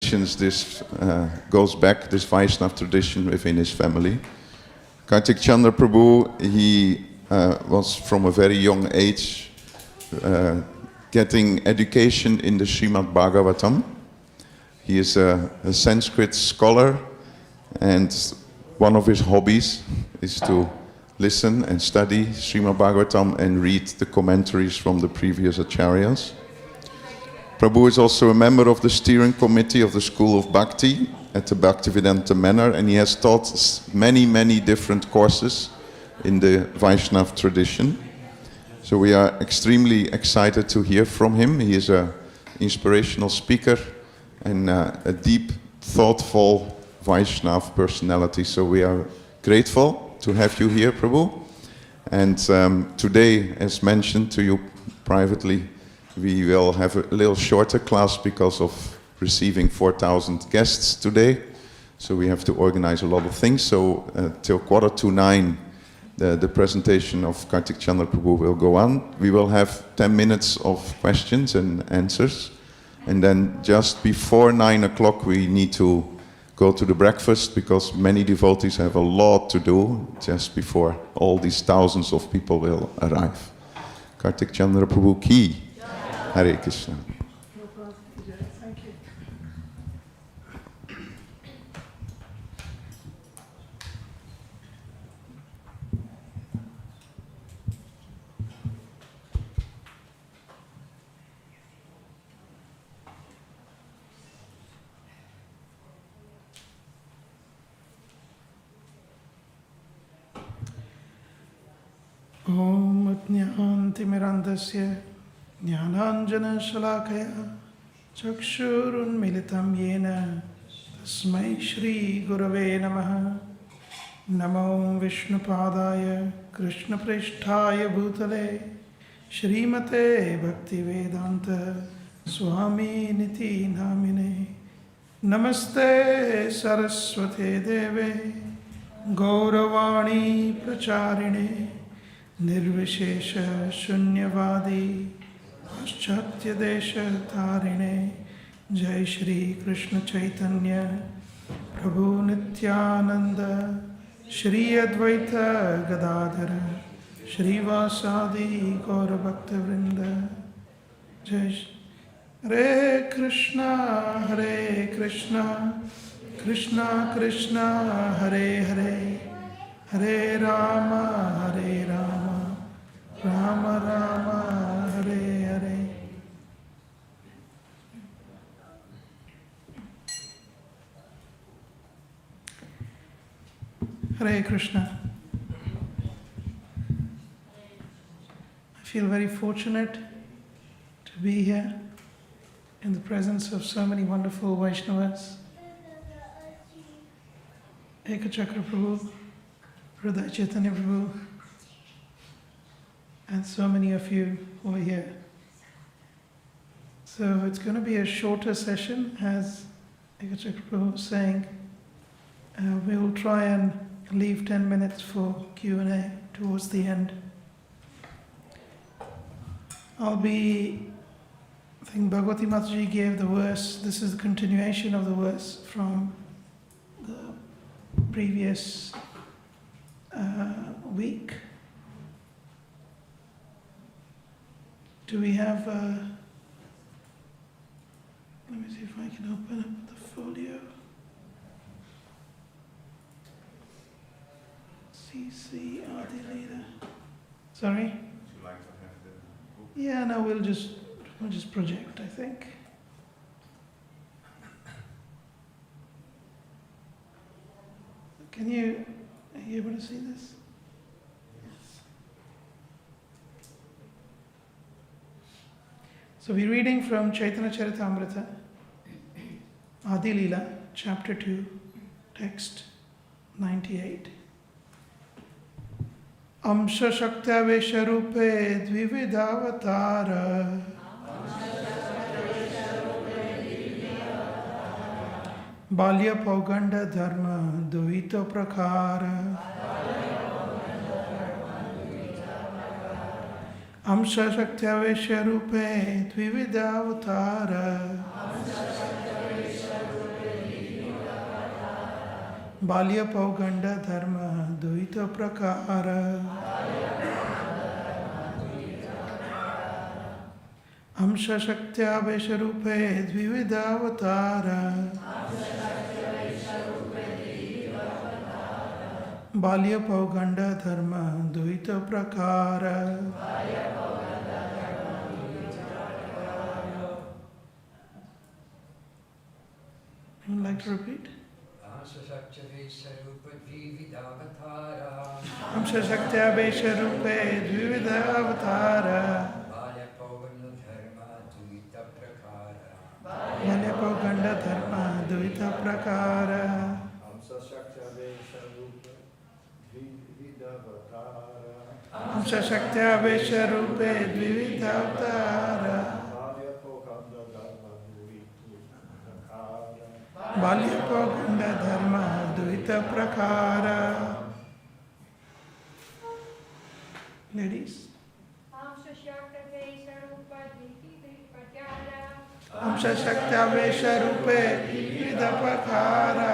traditions, this goes back, this Vaishnava tradition within his family. Kartik Chandra Prabhu, he was from a very young age getting education in the Srimad Bhagavatam. He is a Sanskrit scholar, and one of his hobbies is to listen and study Srimad Bhagavatam and read the commentaries from the previous acharyas. Prabhu is also a member of the steering committee of the School of Bhakti at the Bhaktivedanta Manor, and he has taught many, many different courses in the Vaishnava tradition. So we are extremely excited to hear from him. He is an inspirational speaker and a deep, thoughtful Vaishnava personality. So we are grateful to have you here, Prabhu. And today, as mentioned to you privately, we will have a little shorter class because of receiving 4,000 guests today. So we have to organize a lot of things. So till 8:45, the presentation of Kartik Chandra Prabhu will go on. We will have 10 minutes of questions and answers. And then just before 9 o'clock, we need to go to the breakfast because many devotees have a lot to do just before all these thousands of people will arrive. Kartik Chandra Prabhu ki. Hare Krishna. Om Ajñāntimirandasya Jnānāñjana-śalakaya Chakshurunmilitam yena Tasmai Shri Gurave Namaha. Namo Vishnupadaya Krishna Pristhaya Bhutale Shrimate Bhaktivedanta Swami Niti Namine. Namaste Saraswate Deve Gauravani Pracharine Nirvishesha Shunyavadi Paschatya Desha Tarine. Jai Shri Krishna Chaitanya Prabhu Nityananda Shri Advaita Gadadhara Shri Vasadi Gaura Bhakta Vrinda. Jai Hare Krishna Krishna Krishna Hare Hare Hare Rama Rama Rama Hare Hare. Hare Krishna. I feel very fortunate to be here in the presence of so many wonderful Vaishnavas. Ekachakra Prabhu, Radhadesh Chaitanya Prabhu, and so many of you who are here. So it's going to be a shorter session, as Ekachakra Prabhu was saying. We will try and leave 10 minutes for Q&A towards the end. I think Bhagavati Mataji gave the verse. This is the continuation of the verse from the previous week. Do we have, let me see if I can open up the folio. CC Adilita. Sorry? Would you like to have the book? Yeah, no, we'll just project, I think. Are you able to see this? Yes. So we're reading from Chaitanya Charitamrita, Adi Leela, chapter 2, text 98. Amsha Shaktya Vesharupe Dvividavatar Balya Pauganda Dharma Duhita Prakara Amsha Shaktya Vesharupe Dvividavatar Balya Pauganda Dharma Duita Prakara Amsha Shaktya Vesharupe Dvividavatara Balya Pauganda Dharma Duita Prakara. You would like to repeat? Amsha Shaktya Vesharupe Dvividavatara Balya Pauganda Dharma Duita Prakara Amsha Shaktya Vesharupe Dvividavatara Balya Pauganda Dharma Duita Prakara. Ladies. Amsha Shaktya Vesharupe Dvividavatara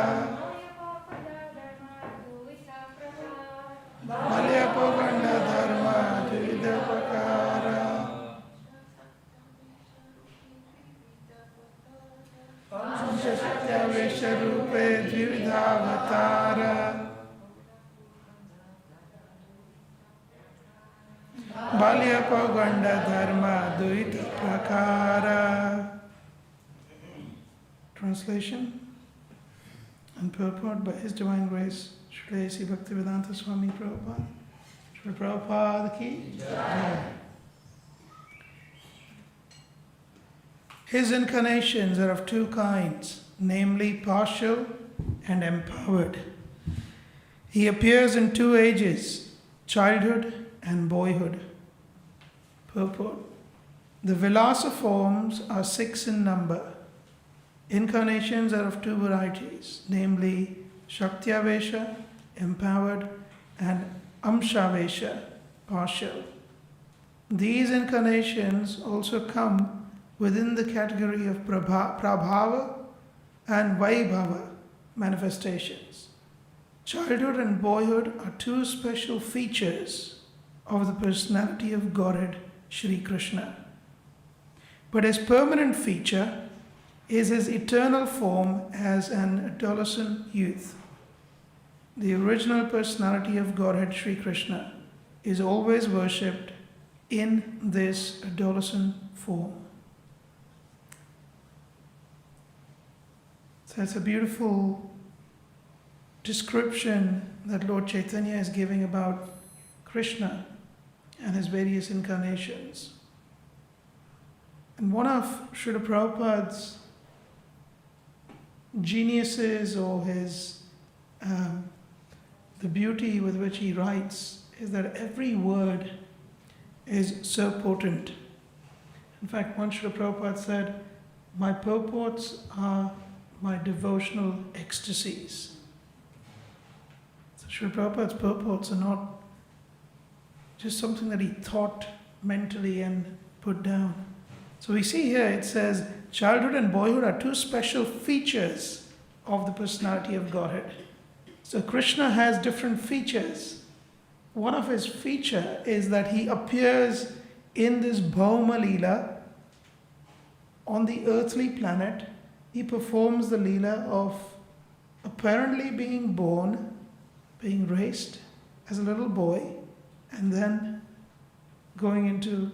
Balya Pauganda Dharma Duita Prakara Amsha Shaktya Vesharupe Dvividavatara Balya Pauganda Dharma Duita Prakara. Translation and purport by His Divine Grace Sri A.C. Bhaktivedanta Swami Prabhupada. Sri Prabhupada ki Jai. His incarnations are of two kinds, namely partial and empowered. He appears in two ages, childhood and boyhood. Purport. The Vilasa forms are 6 in number. Incarnations are of two varieties, namely Shaktya-vesha, empowered, and Amsha-vesha, partial. These incarnations also come within the category of Prabhava and Vaibhava manifestations. Childhood and boyhood are two special features of the personality of Godhead Shri Krishna. But his permanent feature is his eternal form as an adolescent youth. The original personality of Godhead Shri Krishna is always worshipped in this adolescent form. So it's a beautiful description that Lord Chaitanya is giving about Krishna and his various incarnations. And one of Srila Prabhupada's geniuses, or his the beauty with which he writes, is that every word is so potent. In fact, once Srila Prabhupada said, "My purports are my devotional ecstasies." So Srila Prabhupada's purports are not just something that he thought mentally and put down. So we see here it says, childhood and boyhood are two special features of the personality of Godhead. So Krishna has different features. One of his features is that he appears in this Bhauma Leela on the earthly planet. He performs the Leela of apparently being born, being raised as a little boy, and then going into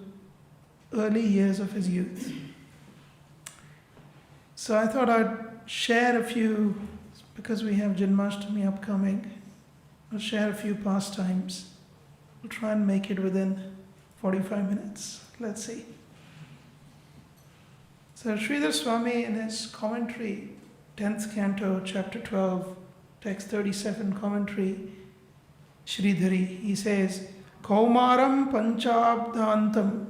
early years of his youth. So I thought I'd share a few, because we have Janmastami upcoming, I'll share a few pastimes. We'll try and make it within 45 minutes. Let's see. So Sridhar Swami in his commentary, 10th canto, chapter 12, text 37 commentary, Sridhari, he says, Kaumaram Panchabdantam.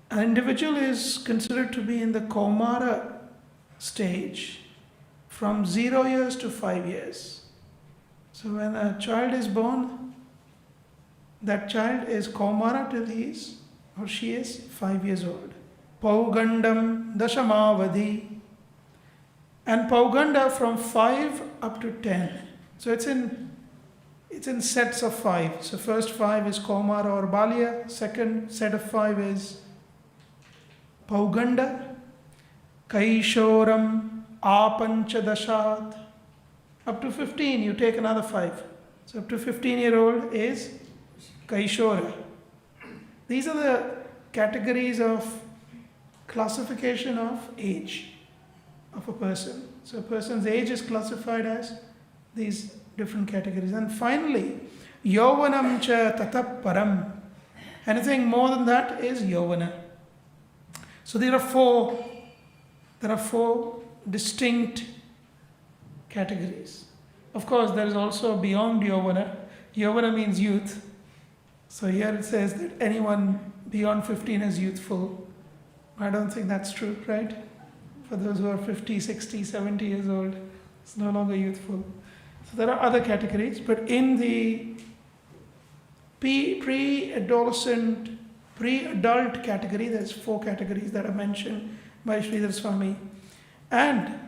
An individual is considered to be in the Kaumara stage from 0 years to 5 years. So when a child is born, that child is Kaumara till he is or she is 5 years old. Paugandam Dashamavadi. And Pauganda from 5 up to 10. So it's in sets of 5. So first 5 is Kaumara or Balya. Second set of 5 is Pauganda, Kaishoram, Apanchadashat. Up to 15, you take another 5. So up to 15-year-old is Kaishora. These are the categories of classification of age of a person. So a person's age is classified as these different categories. And finally, Yovanam cha tatap param. Anything more than that is Yovana. So there are four distinct categories. Of course, there is also beyond Yovana. Yovana means youth. So here it says that anyone beyond 15 is youthful. I don't think that's true, right? For those who are 50, 60, 70 years old, it's no longer youthful. So there are other categories, but in the pre-adolescent, pre-adult category, there's 4 categories that are mentioned by Sridhar Swami. And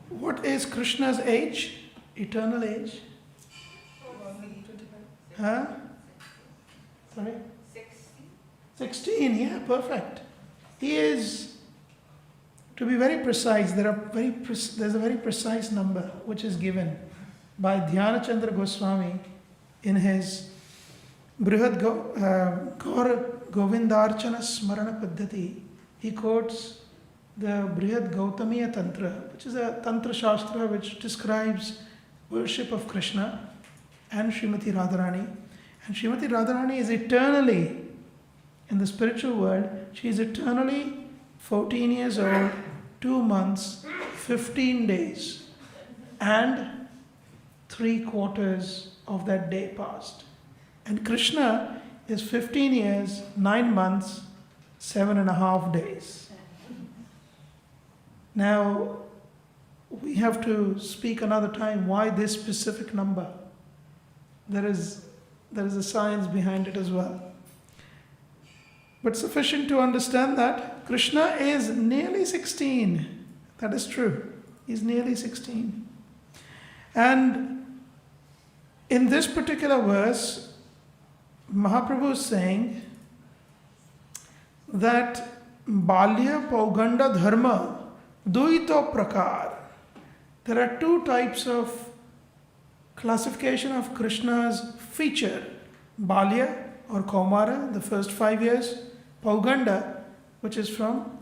what is Krishna's age? Eternal age? Huh? Sorry? 16, yeah, perfect. He is, to be very precise, there's a very precise number which is given by Dhyana Chandra Goswami in his Brihad Govindarchana Smarana Paddhati. He quotes the Brihad Gautamiya Tantra, which is a Tantra Shastra which describes worship of Krishna and Srimati Radharani. And Srimati Radharani is eternally, in the spiritual world, she is eternally 14 years old, 2 months, 15 days, and 3/4 of that day passed. And Krishna is 15 years, 9 months, 7.5 days. Now, we have to speak another time why this specific number. There is a science behind it as well. But sufficient to understand that Krishna is nearly 16. That is true. He's nearly 16. And in this particular verse, Mahaprabhu is saying that Balya Pauganda Dharma Duito Prakar. There are 2 types of classification of Krishna's feature. Balya or Kaumara, the first 5 years. Pauganda, which is from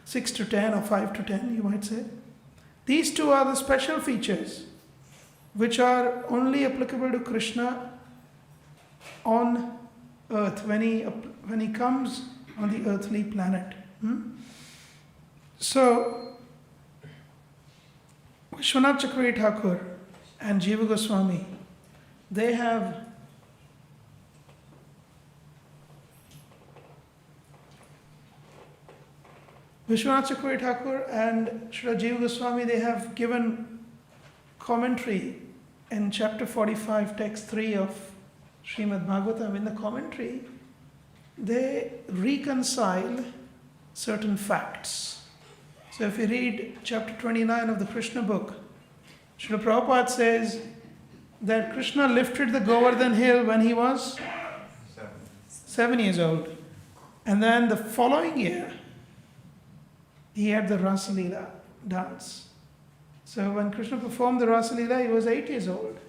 6 to 10 or 5 to 10, you might say. These 2 are the special features which are only applicable to Krishna on earth when he comes on the earthly planet. So, Vishwanath Chakravarti Thakur and Jiva Goswami, they have Vishwanath Chakravarti Thakur and Srila Jiva Goswami, they have given commentary in chapter 45, text 3 of Srimad Bhagavatam. In the commentary, they reconcile certain facts. So if you read chapter 29 of the Krishna book, Srila Prabhupada says that Krishna lifted the Govardhan hill when he was 7 years old. And then the following year, he had the Rasa Leela dance. So when Krishna performed the Rasa Leela, he was 8 years old.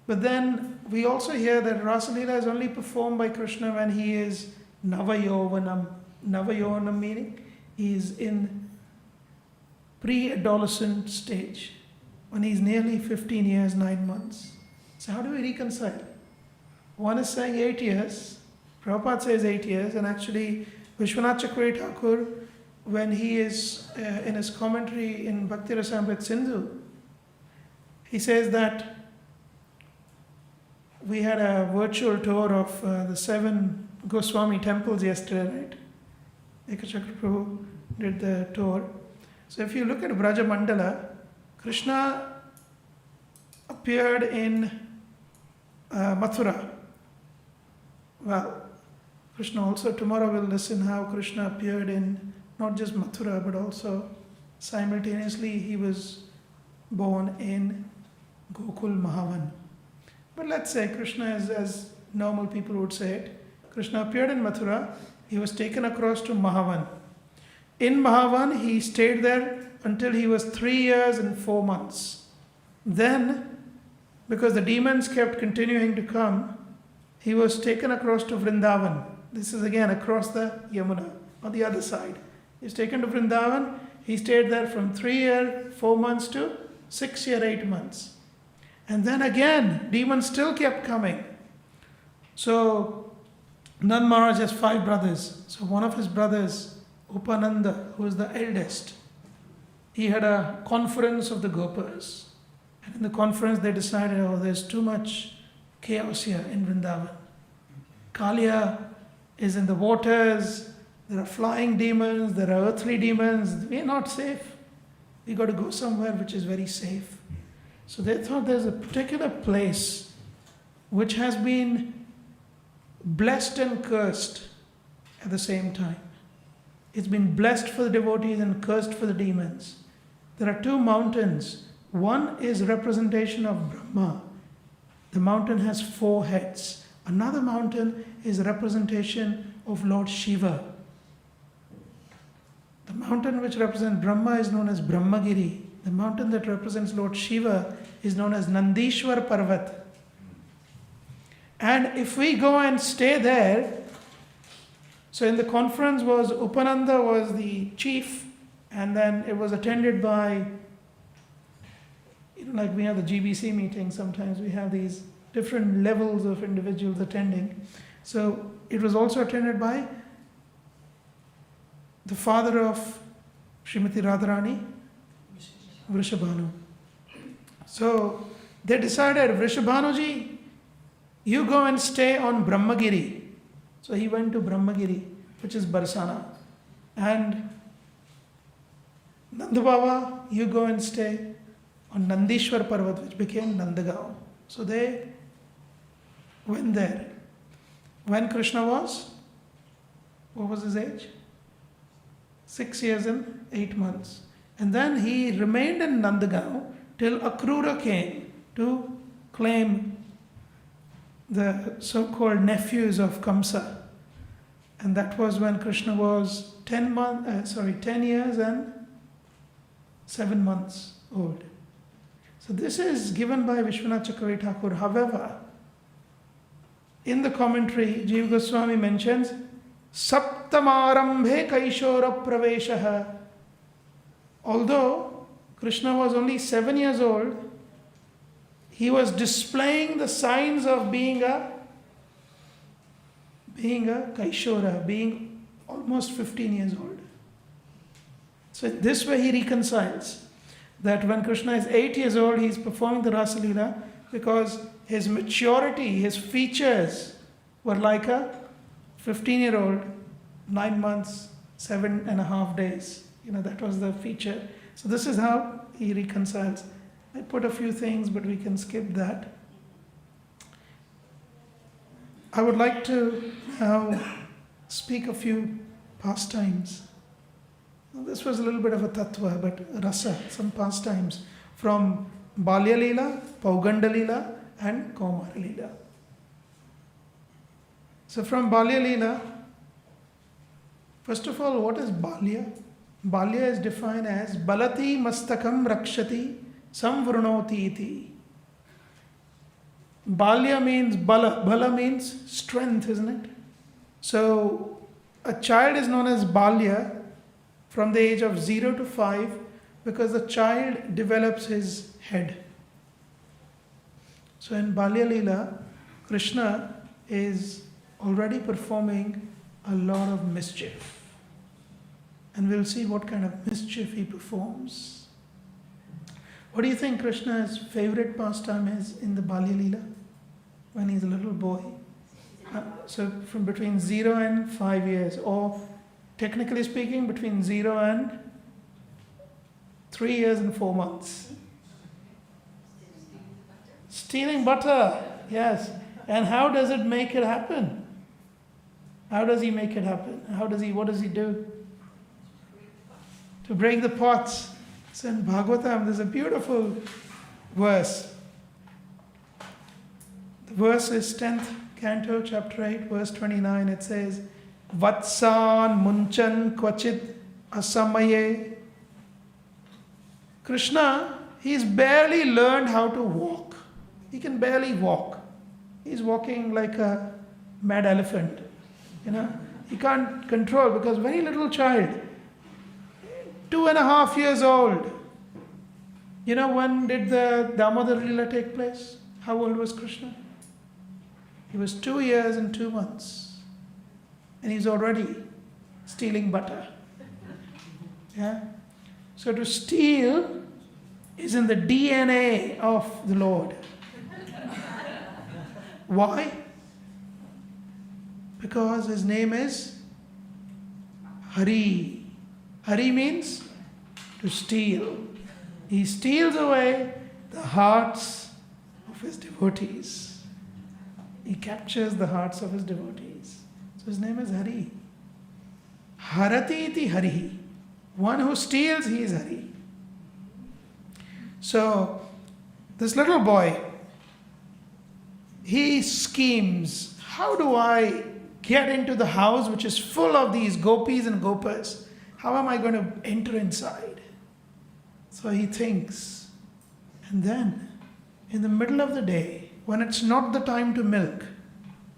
But then we also hear that Rasa Leela is only performed by Krishna when he is Navayovanam. Navayovanam meaning he is in pre-adolescent stage, when he is nearly 15 years, 9 months. So how do we reconcile? One is saying 8 years, Prabhupada says 8 years, and actually Vishwanath Chakravarti Thakur, when he is in his commentary in Bhakti Rasamrita Sindhu, he says that we had a virtual tour of the 7 Goswami temples yesterday, right? Ekachakra Prabhu did the tour. So if you look at Braja Mandala, Krishna appeared in Mathura. Well, Krishna also, tomorrow we'll listen how Krishna appeared in not just Mathura, but also simultaneously he was born in Gokul Mahavan. But let's say Krishna, as normal people would say it, Krishna appeared in Mathura, he was taken across to Mahavan. In Mahavan, he stayed there until he was 3 years and 4 months. Then, because the demons kept continuing to come, he was taken across to Vrindavan. This is again across the Yamuna, on the other side. He was taken to Vrindavan. He stayed there from 3 years, 4 months to 6 years, 8 months. And then again, demons still kept coming. So, Nand Maharaj has 5 brothers. So one of his brothers, Upananda, who was the eldest, he had a conference of the Gopas. And in the conference they decided, oh, there's too much chaos here in Vrindavan. Kaliya is in the waters, there are flying demons, there are earthly demons, we're not safe. We got to go somewhere which is very safe. So they thought there's a particular place which has been blessed and cursed at the same time. It's been blessed for the devotees and cursed for the demons. There are 2 mountains. One is representation of Brahma. The mountain has 4 heads. Another mountain is representation of Lord Shiva. The mountain which represents Brahma is known as Brahmagiri. The mountain that represents Lord Shiva is known as Nandishwar Parvat. And if we go and stay there, so in the conference was Upananda was the chief, and then it was attended by, like we have the GBC meeting, sometimes we have these different levels of individuals attending. So it was also attended by the father of Srimati Radharani, Vrishabhanu. So they decided, Vrishabhanuji, you go and stay on Brahmagiri. So he went to Brahmagiri, which is Barsana. And Nandababa, you go and stay on Nandishwar Parvat, which became Nandagaon. So they went there. When Krishna was, what was his age? 6 years and 8 months. And then he remained in Nandagaon till Akrura came to claim the so-called nephews of Kamsa. And that was when Krishna was 10 years and 7 months old. So this is given by Vishwanath Chakravarti Thakur. However, in the commentary, Jiva Goswami mentions, Saptamarambhe Kaishora Praveshaha. Although Krishna was only 7 years old, he was displaying the signs of being a Kaishora, being almost 15 years old. So in this way he reconciles that when Krishna is 8 years old, he is performing the Rasa Leela because his maturity, his features were like a 15-year-old, 9 months, 7.5 days. That was the feature. So this is how he reconciles. I put a few things, but we can skip that. I would like to now speak a few pastimes. Now, this was a little bit of a tattva, but rasa, some pastimes from Balya Leela, Pauganda Leela, and Kaumara Leela. So from Balya Leela, first of all, what is Balya? Balya is defined as Balati Mastakam Rakshati Samvrunoti iti. Balya means Bala. Bala means strength, isn't it? So a child is known as Balya from the age of 0 to 5 because the child develops his head. So in Balya Leela, Krishna is already performing a lot of mischief. And we'll see what kind of mischief he performs. What do you think Krishna's favorite pastime is in the Balya Leela when he's a little boy? So from between 0 and 5 years, or technically speaking, between 0 and 3 years and 4 months. Stealing butter, yes. And how does it make it happen? How does he make it happen? What does he do? to break the pots. So in Bhagavatam, there's a beautiful verse. The verse is 10th canto, chapter 8, verse 29. It says, Vatsan munchan kvachit asamaye. Krishna, he's barely learned how to walk. He can barely walk. He's walking like a mad elephant. He can't control because very little child, 2.5 years old. When did the Damodar Leela take place? How old was Krishna? He was 2 years and 2 months. And he's already stealing butter. Yeah? So to steal is in the DNA of the Lord. Why? Because his name is Hari. Hari means to steal. He steals away the hearts of his devotees. He captures the hearts of his devotees. So his name is Hari. Harati iti Hari. One who steals, he is Hari. So this little boy, he schemes, how do I get into the house which is full of these gopis and gopas? How am I going to enter inside? So he thinks. And then, in the middle of the day, when it's not the time to milk,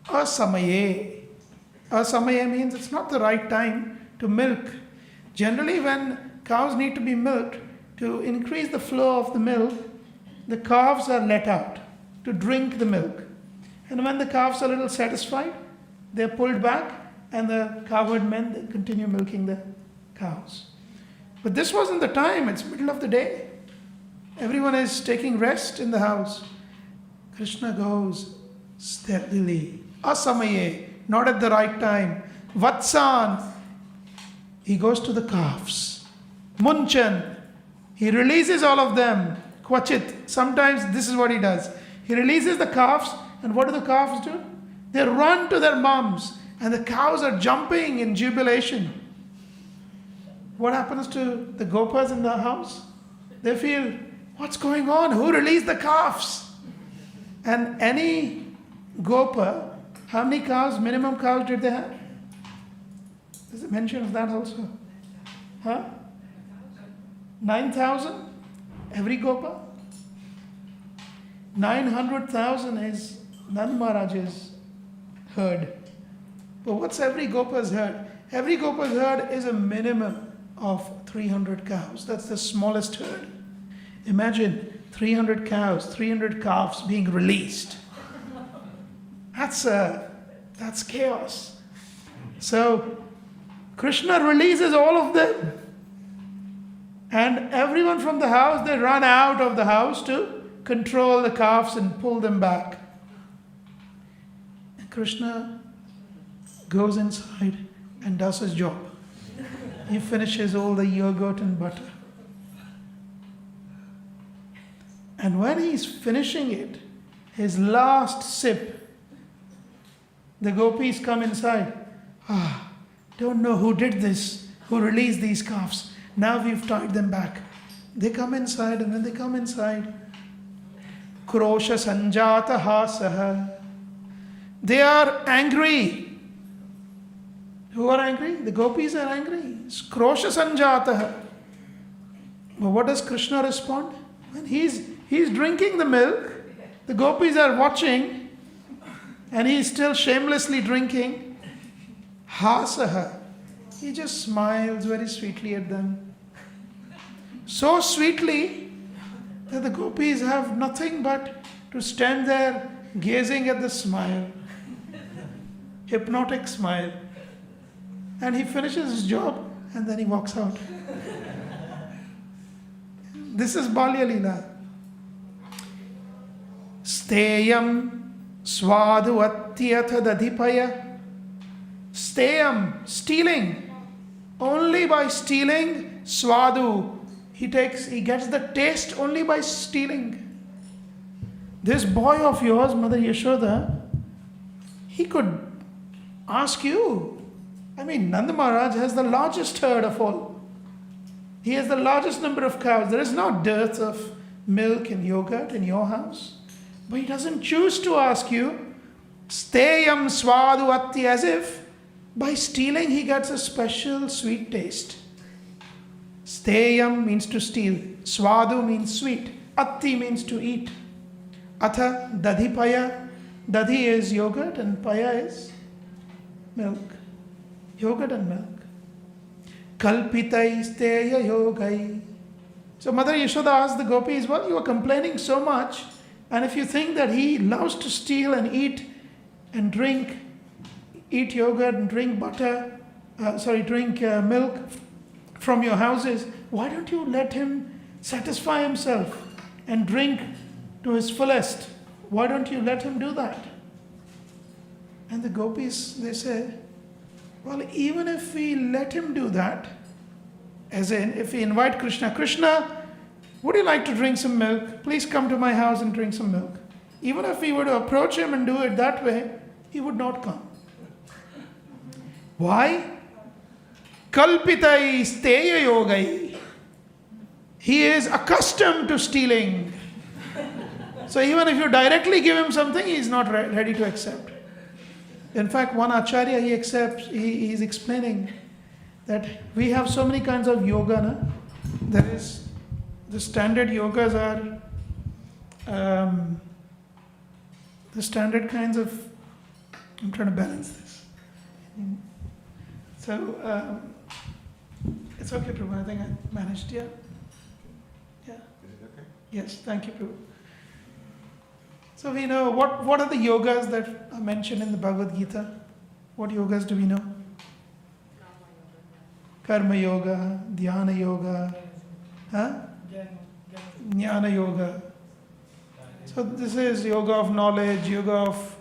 asamaye. Asamaye means it's not the right time to milk. Generally, when cows need to be milked, to increase the flow of the milk, the calves are let out to drink the milk. And when the calves are a little satisfied, they're pulled back and the cowherd men, they continue milking the cows. But this wasn't the time, it's middle of the day. Everyone is taking rest in the house. Krishna goes steadily, asamaye, not at the right time. Vatsan, he goes to the calves. Munchan, he releases all of them. Kvachit, sometimes this is what he does. He releases the calves, and what do the calves do? They run to their moms, and the cows are jumping in jubilation. What happens to the gopas in the house? They feel, what's going on? Who released the calves? And any gopa, how many cows, minimum cows did they have? Does it mention of that also? 9,000? Every gopa? 900,000 is Nand Maharaj's herd. But what's every gopa's herd? Every gopa's herd is a minimum of 300 cows. That's the smallest herd. Imagine 300 cows, 300 calves being released. That's chaos. So Krishna releases all of them. And everyone from the house, they run out of the house to control the calves and pull them back. And Krishna goes inside and does his job. He finishes all the yogurt and butter. And when he's finishing it, his last sip, the gopis come inside. Don't know who did this, who released these calves. Now we've tied them back. They come inside, and when they come inside, Krosha Sanjata Hasaha. They are angry. Who are angry? The gopis are angry. Krosha Sanjata. But what does Krishna respond? When he's drinking the milk, the gopis are watching, and he's still shamelessly drinking. Hasaha. He just smiles very sweetly at them. So sweetly that the gopis have nothing but to stand there gazing at the smile. Hypnotic smile. And he finishes his job and then he walks out. This is Balya Leela. Steyam swadu atyatha dadhipaya. Steyam, stealing. Only by stealing, swadu. He gets the taste only by stealing. This boy of yours, Mother Yashoda, he could ask you. I mean, Nanda Maharaj has the largest herd of all. He has the largest number of cows. There is no dearth of milk and yogurt in your house. But he doesn't choose to ask you, steyam swadu atti, as if by stealing he gets a special sweet taste. Steyam means to steal. Swadu means sweet. Atti means to eat. Atha dadhi paya. Dadhi is yogurt and paya is milk. Yogurt and milk. Kalpitai steya yogai. So Mother Yashoda asked the gopis, well, you are complaining so much, and if you think that he loves to steal and eat and drink, eat yogurt and drink butter, drink milk from your houses, why don't you let him satisfy himself and drink to his fullest? Why don't you let him do that? And the gopis, they said, well, even if we let him do that, as in if we invite Krishna, Krishna, would you like to drink some milk? Please come to my house and drink some milk. Even if we were to approach him and do it that way, he would not come. Why? Kalpitai steya yogai. He is accustomed to stealing. So even if you directly give him something, he is not ready to accept. In fact, one acharya, he is explaining that we have so many kinds of yoga. Na? There is, the standard yogas are, the standard kinds of, I'm trying to balance this. So, it's okay, Prabhu, I think I managed, yeah? Yeah. Is it okay? Yes, thank you, Prabhu. So we know, what are the yogas that are mentioned in the Bhagavad Gita? What yogas do we know? Karma yoga, dhyana yoga, jnana yoga. So this is yoga of knowledge, yoga of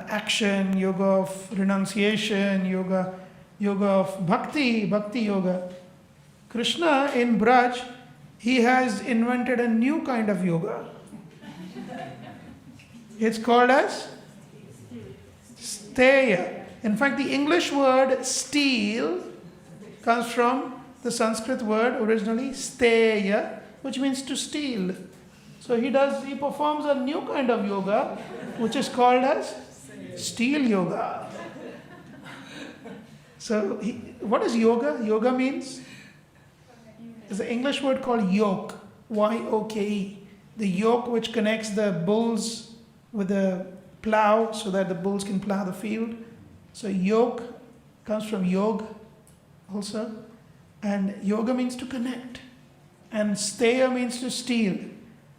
action, yoga of renunciation, yoga of bhakti yoga. Krishna in Braj, he has invented a new kind of yoga. It's called as steya. In fact, the English word steal comes from the Sanskrit word originally steya, which means to steal. So he performs a new kind of yoga, which is called as steal yoga. So what is yoga? Yoga means, it's an English word called yoke, Y-O-K-E. The yoke which connects the bulls with the plow so that the bulls can plow the field. So yoke comes from yoga also. And yoga means to connect. And steya means to steal.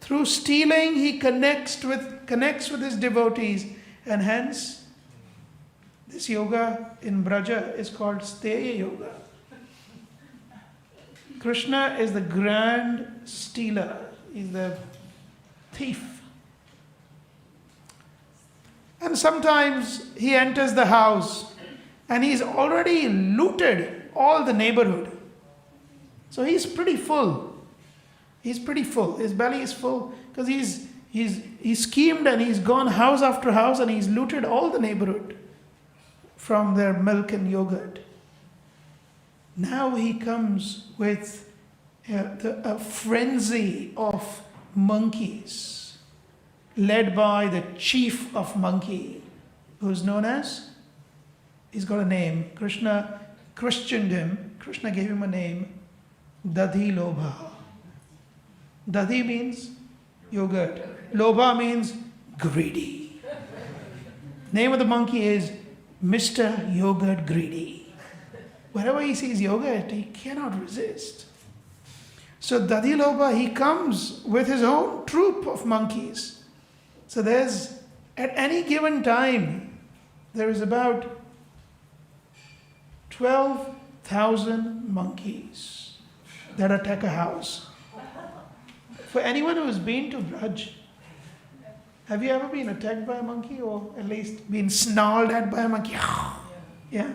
Through stealing, he connects with his devotees. And hence, this yoga in Braja is called steya yoga. Krishna is the grand stealer. He's the thief. And sometimes he enters the house and he's already looted all the neighborhood. So he's pretty full. His belly is full because he's schemed and he's gone house after house and he's looted all the neighborhood from their milk and yogurt. Now he comes with a frenzy of monkeys, led by the chief of monkey, who's known as, he's got a name. Krishna Christianed him. Krishna gave him a name, Dadhi Lobha. Dadhi means yogurt. Lobha means greedy. Name of the monkey is Mr. Yogurt Greedy. Wherever he sees yogurt, he cannot resist. So Dadhi Lobha, he comes with his own troop of monkeys. So there's, at any given time, there is about 12,000 monkeys that attack a house. For anyone who has been to Braj, have you ever been attacked by a monkey or at least been snarled at by a monkey? Yeah?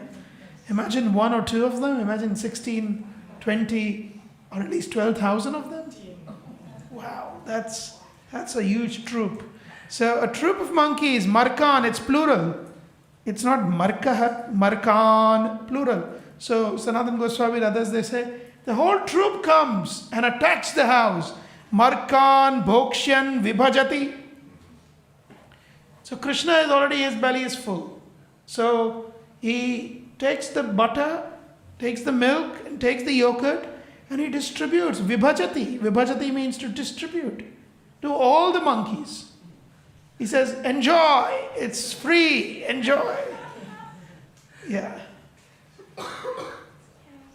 Imagine one or two of them. Imagine 16, 20, or at least 12,000 of them. Wow, that's a huge troop. So a troop of monkeys, markan, it's plural. It's not markaha, markan, plural. So Sanatana Goswami and others, they say, the whole troop comes and attacks the house. Markan, Bhokshan, Vibhajati. So Krishna is already, his belly is full. So he takes the butter, takes the milk, and takes the yogurt, and he distributes. Vibhajati. Vibhajati means to distribute to all the monkeys. He says, enjoy, it's free, enjoy. Yeah.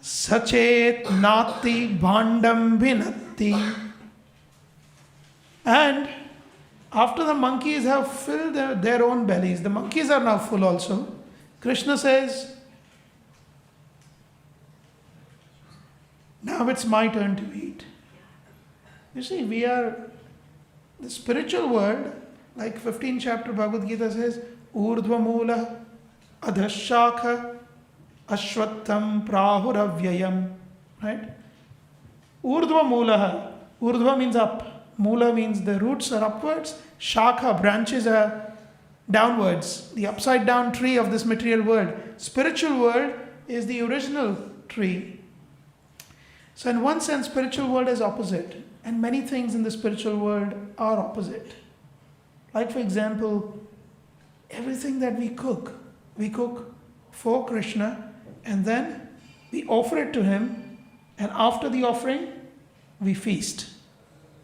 Sachet nati bhandam bhinatti. And after the monkeys have filled their own bellies, the monkeys are now full also. Krishna says, now it's my turn to eat. You see, we are, the spiritual world, like 15th chapter Bhagavad Gita says, Urdhva Mula, Adhashakha, Ashwattham, Prahuravyayam. Right? Urdhva Mulaha. Urdhva means up. Mula means the roots are upwards. Shakha, branches are downwards. The upside down tree of this material world. Spiritual world is the original tree. So in one sense, spiritual world is opposite. And many things in the spiritual world are opposite. Like for example, everything that we cook for Krishna, and then we offer it to him, and after the offering, we feast.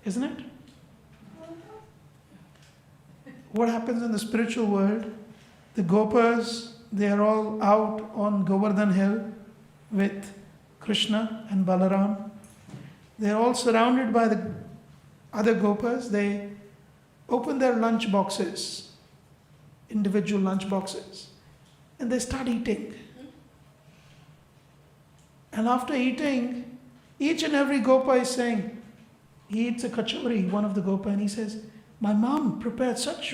Isn't it? What happens in the spiritual world? The Gopas, they are all out on Govardhan Hill with Krishna and Balaram. They are all surrounded by the other Gopas. They open their lunch boxes, individual lunch boxes, and they start eating. And after eating, each and every Gopa is saying, he eats a kachori, one of the Gopa, and he says, my mom prepared such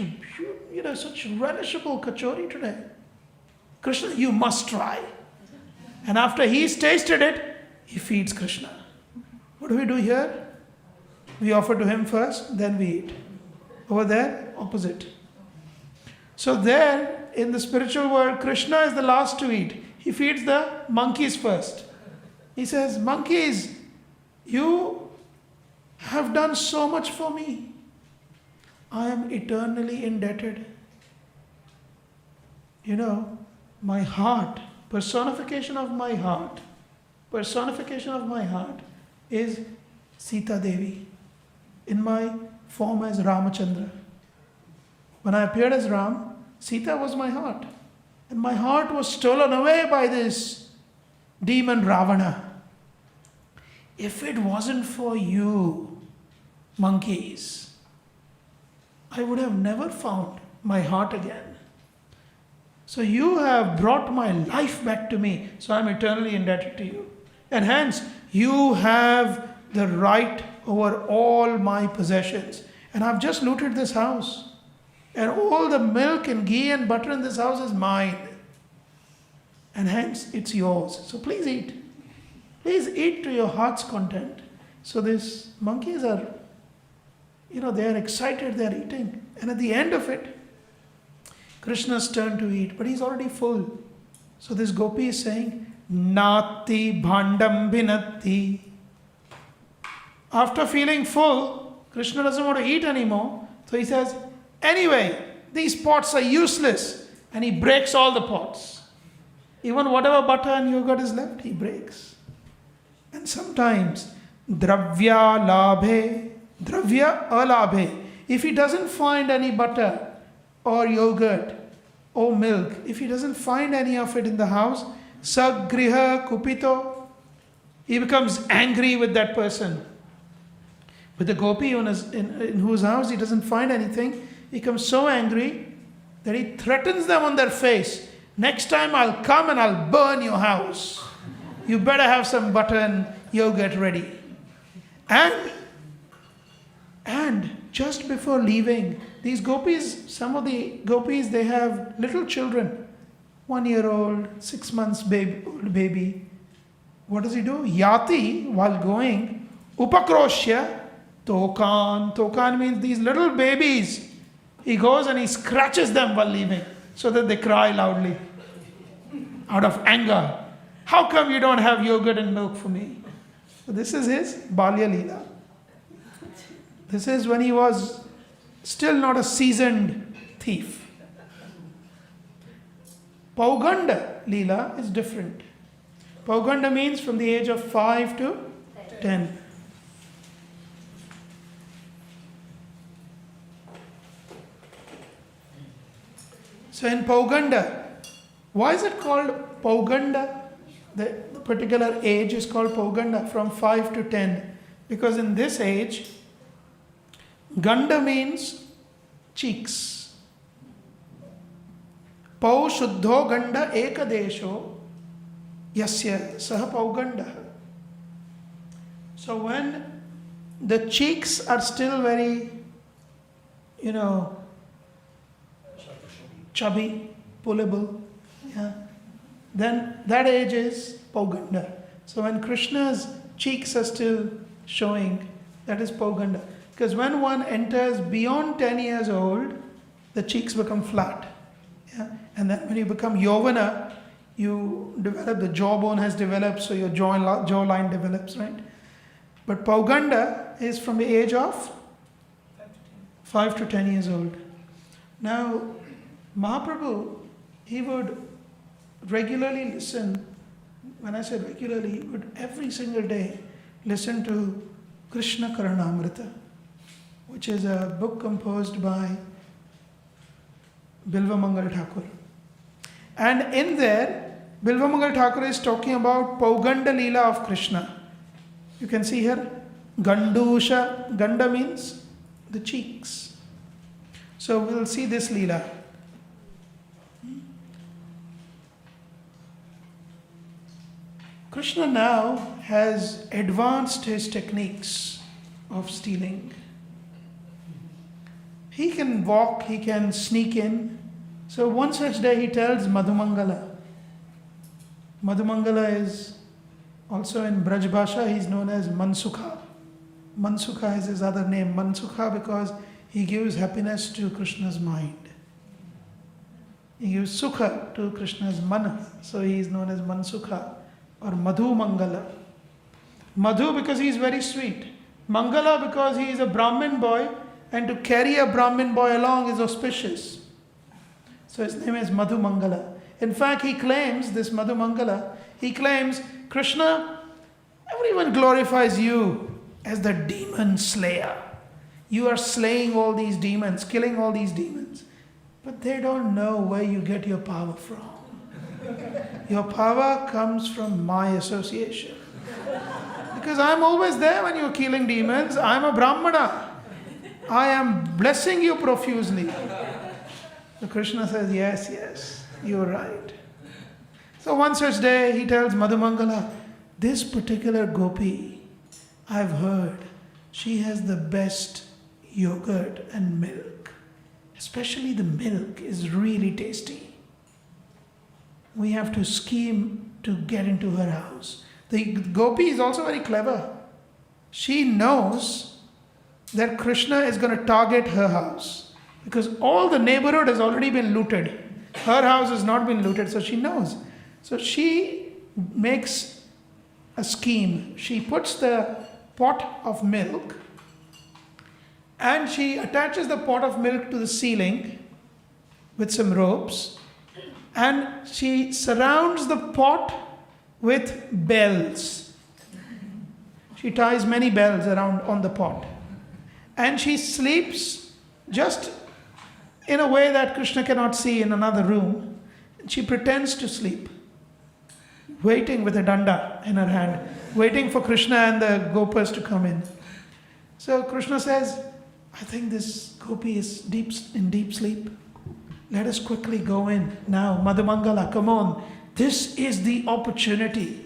relishable kachori today. Krishna, you must try. And after he's tasted it, he feeds Krishna. What do we do here? We offer to him first, then we eat. Over there, opposite. So there, in the spiritual world, Krishna is the last to eat. He feeds the monkeys first. He says, monkeys, you have done so much for me. I am eternally indebted. You know, my heart, personification of my heart is Sita Devi in my form as Ramachandra. When I appeared as Ram, Sita was my heart. And my heart was stolen away by this demon Ravana. If it wasn't for you, monkeys, I would have never found my heart again. So you have brought my life back to me, so I'm eternally indebted to you. And hence, you have the right over all my possessions. And I've just looted this house. And all the milk and ghee and butter in this house is mine. And hence, it's yours. So please eat. Please eat to your heart's content. So these monkeys are, they are excited, they are eating. And at the end of it, Krishna's turn to eat, but he's already full. So this gopi is saying, Nati bhandam bhinatti. After feeling full, Krishna doesn't want to eat anymore. So he says, anyway, these pots are useless. And he breaks all the pots. Even whatever butter and yogurt is left, he breaks. And sometimes, dravya labhe, dravya alabhe. If he doesn't find any butter or yogurt or milk, if he doesn't find any of it in the house, sagriha kupito, he becomes angry with that person. With the gopi in whose house he doesn't find anything, he becomes so angry that he threatens them on their face. Next time I'll come and I'll burn your house. You better have some butter and yogurt ready. And just before leaving, these gopis, some of the gopis, they have little children. 1 year old, 6 months old baby. What does he do? Yati, while going, upakroshya, tokan. Tokan means these little babies. He goes and he scratches them while leaving so that they cry loudly out of anger. How come you don't have yogurt and milk for me? So this is his Balya Leela. This is when he was still not a seasoned thief. Pauganda Leela is different. Pauganda means from the age of 5 to 10. So in Pauganda, why is it called Pauganda? The particular age is called Pauganda from 5 to 10. Because in this age, Ganda means cheeks. Pau Shuddho Ganda Ekadesho Yasya Saha Pauganda. So when the cheeks are still very, chubby, pullable, then that age is Pauganda. So when Krishna's cheeks are still showing, that is Pauganda. Because when one enters beyond 10 years old, the cheeks become flat. And then when you become Yovana, you develop, the jawbone has developed, so your jawline develops, right? But Pauganda is from the age of 5 to 10 years old. Now, Mahaprabhu, he would regularly listen. When I say regularly, he would every single day listen to Krishna Karanamrita, which is a book composed by Bilvamangal Thakur. And in there, Bilvamangal Thakur is talking about Pauganda Leela of Krishna. You can see here, Gandusha. Ganda means the cheeks. So we'll see this Leela. Krishna now has advanced his techniques of stealing. He can walk, he can sneak in. So one such day he tells Madhumangala. Madhumangala is also in Braj Bhasha, he's known as Mansukha. Mansukha is his other name. Mansukha because he gives happiness to Krishna's mind. He gives sukha to Krishna's mana. So he is known as Mansukha or Madhu Mangala. Madhu because he is very sweet. Mangala because he is a Brahmin boy, and to carry a Brahmin boy along is auspicious. So his name is Madhu Mangala. In fact, he claims, this Madhu Mangala, he claims, Krishna, everyone glorifies you as the demon slayer. You are slaying all these demons, killing all these demons. But they don't know where you get your power from. Your power comes from my association. Because I'm always there when you're killing demons. I'm a Brahmana. I am blessing you profusely. So Krishna says, yes, you're right. So one such day he tells Madhumangala, this particular gopi, I've heard, she has the best yogurt and milk. Especially the milk is really tasty. We have to scheme to get into her house. The gopi is also very clever. She knows that Krishna is going to target her house because all the neighborhood has already been looted. Her house has not been looted, so she knows. So she makes a scheme. She puts the pot of milk and she attaches the pot of milk to the ceiling with some ropes, and she surrounds the pot with bells. She ties many bells around on the pot. And she sleeps just in a way that Krishna cannot see in another room. She pretends to sleep, waiting with a danda in her hand, waiting for Krishna and the gopas to come in. So Krishna says, I think this gopi is in deep sleep. Let us quickly go in. Now, Madhumangala, come on. This is the opportunity.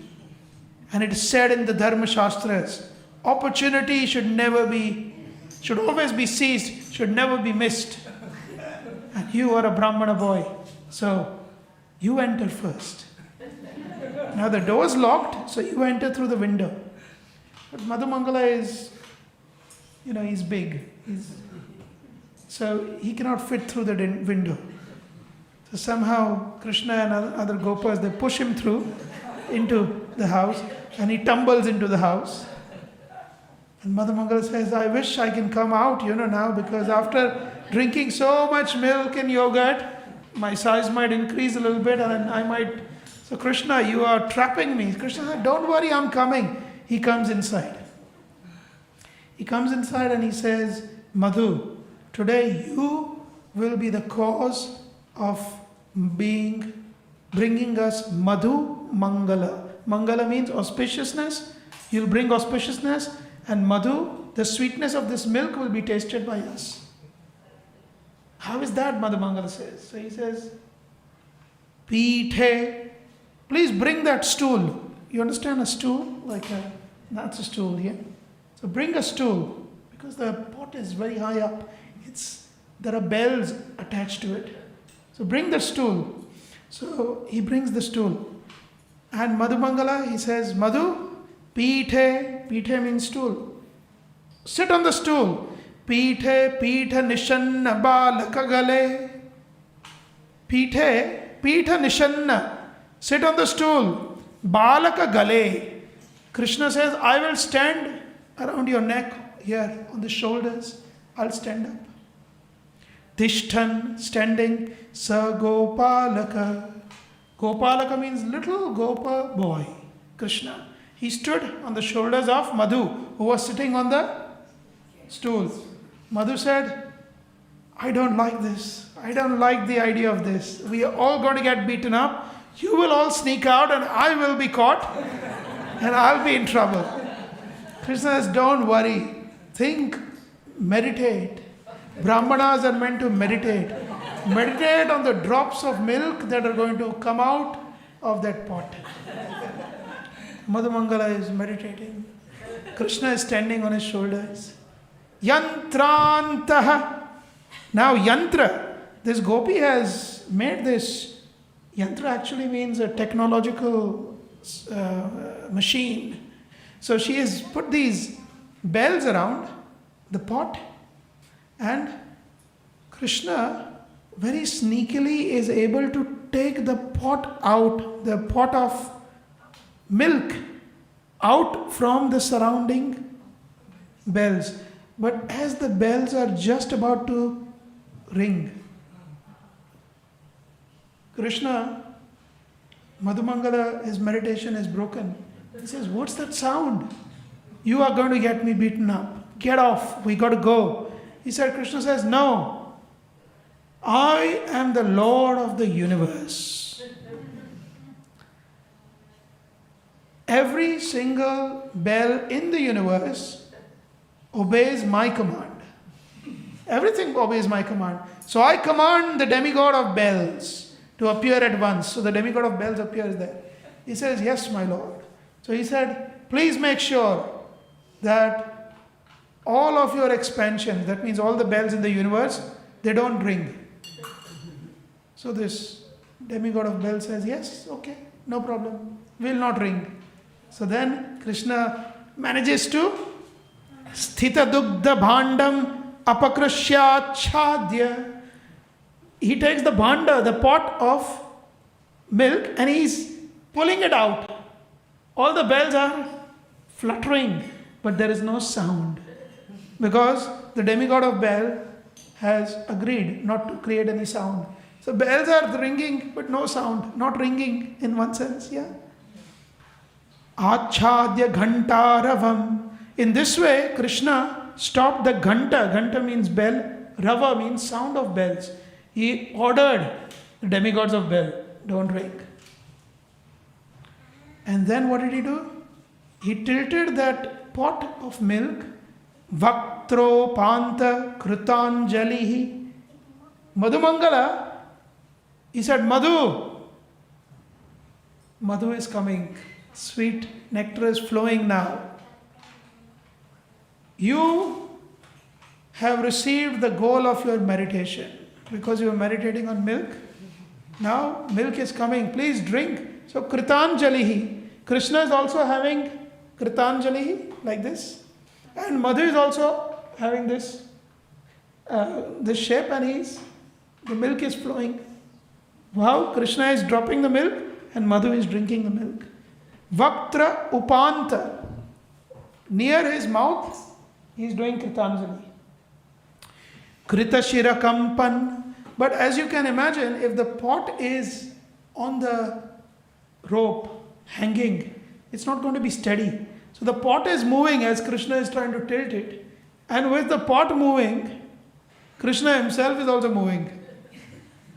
And it is said in the Dharma Shastras, opportunity should always be seized, should never be missed. And you are a Brahmana boy, so you enter first. Now the door is locked, so you enter through the window. But Madhumangala is, he's big. So he cannot fit through the window. So somehow Krishna and other gopas, they push him through into the house. And he tumbles into the house. And Mother Mangala says, I wish I can come out, now, because after drinking so much milk and yogurt, my size might increase a little bit and I might... So Krishna, you are trapping me. Krishna said, don't worry, I'm coming. He comes inside. He comes inside and he says, Madhu, today you will be the cause of bringing us Madhu Mangala. Mangala means auspiciousness. You'll bring auspiciousness, and Madhu, the sweetness of this milk, will be tasted by us. How is that, Madhu Mangala says? So he says, Pithe, please bring that stool. You understand a stool? That's a stool here. So bring a stool, because the pot is very high up. There are bells attached to it. So bring the stool. So he brings the stool. And Madhu Mangala, he says, Madhu, Pithe, Pithe means stool. Sit on the stool. Pithe, Pithe Nishanna Balaka Gale. Pithe, Pithe Nishanna. Sit on the stool. Balaka Gale. Krishna says, I will stand around your neck, here on the shoulders. I'll stand up. Tishtan, standing. Sa Gopalaka. Gopalaka means little Gopa boy, Krishna. He stood on the shoulders of Madhu, who was sitting on the stool. Madhu said, I don't like this. I don't like the idea of this. We are all going to get beaten up. You will all sneak out and I will be caught and I'll be in trouble. Krishna says, don't worry. Think, meditate. Brahmanas are meant to meditate. Meditate on the drops of milk that are going to come out of that pot. Madhu Mangala is meditating. Krishna is standing on his shoulders. Yantrantaha. Now yantra. This gopi has made this. Yantra actually means a technological machine. So she has put these bells around the pot, and Krishna very sneakily is able to take the pot out, the pot of milk out from the surrounding bells. But as the bells are just about to ring, Krishna, Madhu Mangala, his meditation is broken. He says, what's that sound? You are going to get me beaten up. Get off, we got to go. He said, Krishna says, no. I am the Lord of the universe. Every single bell in the universe obeys my command. Everything obeys my command. So I command the demigod of bells to appear at once. So the demigod of bells appears there. He says, yes, my Lord. So he said, please make sure that all of your expansions, that means all the bells in the universe, they don't ring. So this demigod of bells says, yes, okay, no problem, will not ring. So then Krishna manages to sthita dugdha bhandam apakrashyachadya. He takes the bhanda, the pot of milk, and he's pulling it out. All the bells are fluttering, but there is no sound, because the demigod of bell has agreed not to create any sound. So bells are ringing, but no sound, not ringing in one sense, yeah. Achadya ghantaravam. In this way, Krishna stopped the ghanta. Ghanta means bell. Rava means sound of bells. He ordered the demigods of bell, don't ring. And then what did he do? He tilted that pot of milk. Vaktro panta krutanjalihi. Madhu Mangala, he said, Madhu. Madhu is coming. Sweet nectar is flowing now. You have received the goal of your meditation because you are meditating on milk. Now milk is coming. Please drink. So Kritanjalihi. Krishna is also having Kritanjalihi like this. And Madhu is also having this shape, and the milk is flowing. Wow, Krishna is dropping the milk and Madhu is drinking the milk. Vaktra Upanta. Near his mouth, he is doing Kritanjali. Krita Shirakampan. But as you can imagine, if the pot is on the rope, hanging, it's not going to be steady. So the pot is moving as Krishna is trying to tilt it. And with the pot moving, Krishna himself is also moving.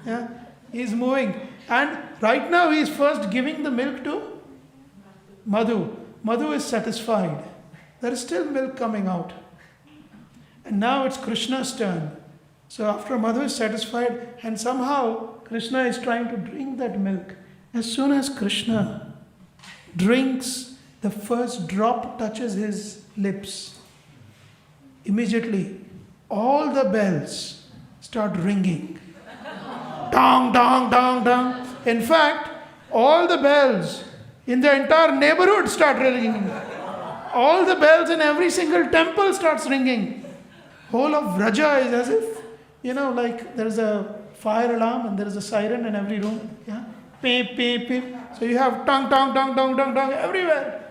Yeah, he's moving. And right now he is first giving the milk to Madhu. Madhu is satisfied. There is still milk coming out. And now it's Krishna's turn. So after Madhu is satisfied, and somehow Krishna is trying to drink that milk. As soon as Krishna drinks, the first drop touches his lips. Immediately, all the bells start ringing. Dong, dong, dong, dong. In fact, all the bells in the entire neighborhood start ringing. All the bells in every single temple starts ringing. Whole of Vraja is as if, like there is a fire alarm and there is a siren in every room. Yeah, beep, beep, beep. So you have tong, tong, tong, tong, tong, tong everywhere.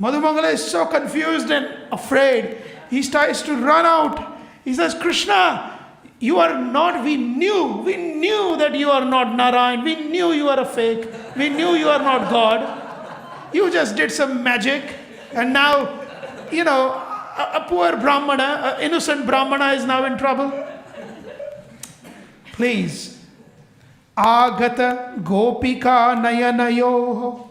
Madhumangala is so confused and afraid. He starts to run out. He says, Krishna, we knew that you are not Narayan. We knew you are a fake. We knew you are not God. You just did some magic. And now, a poor Brahmana, an innocent Brahmana is now in trouble. Please. Agata Gopika Nayanayo.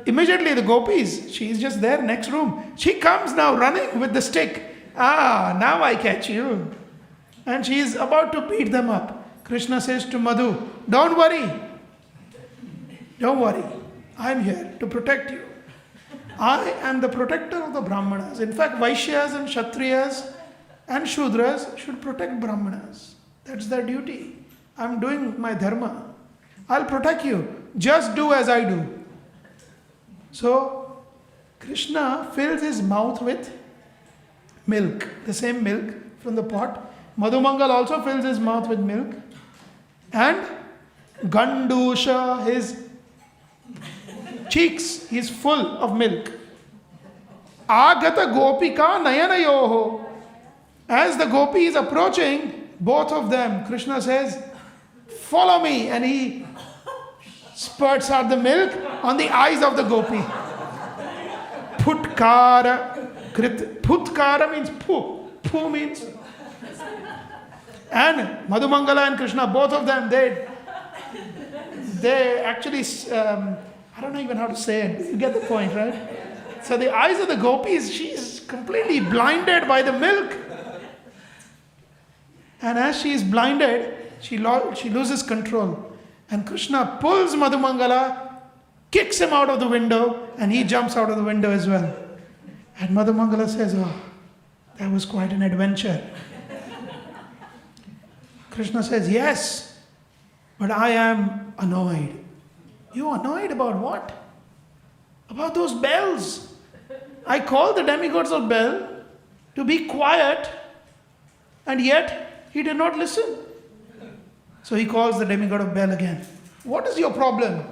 Immediately the gopis, she is just there next room. She comes now running with the stick. Now I catch you. And she is about to beat them up. Krishna says to Madhu, don't worry. Don't worry. I am here to protect you. I am the protector of the Brahmanas. In fact, Vaishyas and Kshatriyas and Shudras should protect Brahmanas. That's their duty. I am doing my dharma. I'll protect you. Just do as I do. So, Krishna fills his mouth with milk, the same milk from the pot. Madhumangal also fills his mouth with milk. And Gandusha, his cheeks, he's full of milk. Agata Gopika Nayanayoho. As the gopi is approaching, both of them, Krishna says, follow me. And he spurts out the milk on the eyes of the gopi. Putkara. Putkara means poo. Poo means. And Madhumangala and Krishna, both of them, they actually, I don't know even how to say it. You get the point, right? So the eyes of the gopis, she's completely blinded by the milk. And as she is blinded, she loses control. And Krishna pulls Madhumangala, kicks him out of the window, and he jumps out of the window as well. And Madhumangala says, that was quite an adventure. Krishna says, yes, but I am annoyed. You annoyed about what? About those bells. I called the demigods of Bel to be quiet, and yet he did not listen. So he calls the demigod of Bel again. What is your problem?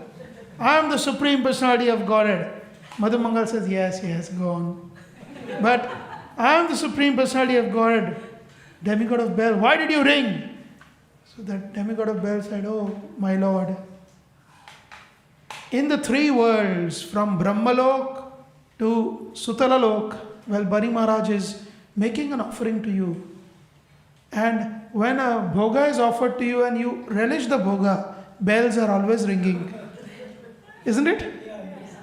I am the Supreme Personality of Godhead. Madhumangal says, yes, go on. But I am the Supreme Personality of Godhead, demigod of Bel. Why did you ring? So the demigod of Bel said, oh, my Lord. In the three worlds, from Brahmalok to Sutalalok, Bari Maharaj is making an offering to you. And when a bhoga is offered to you and you relish the bhoga, bells are always ringing. Isn't it?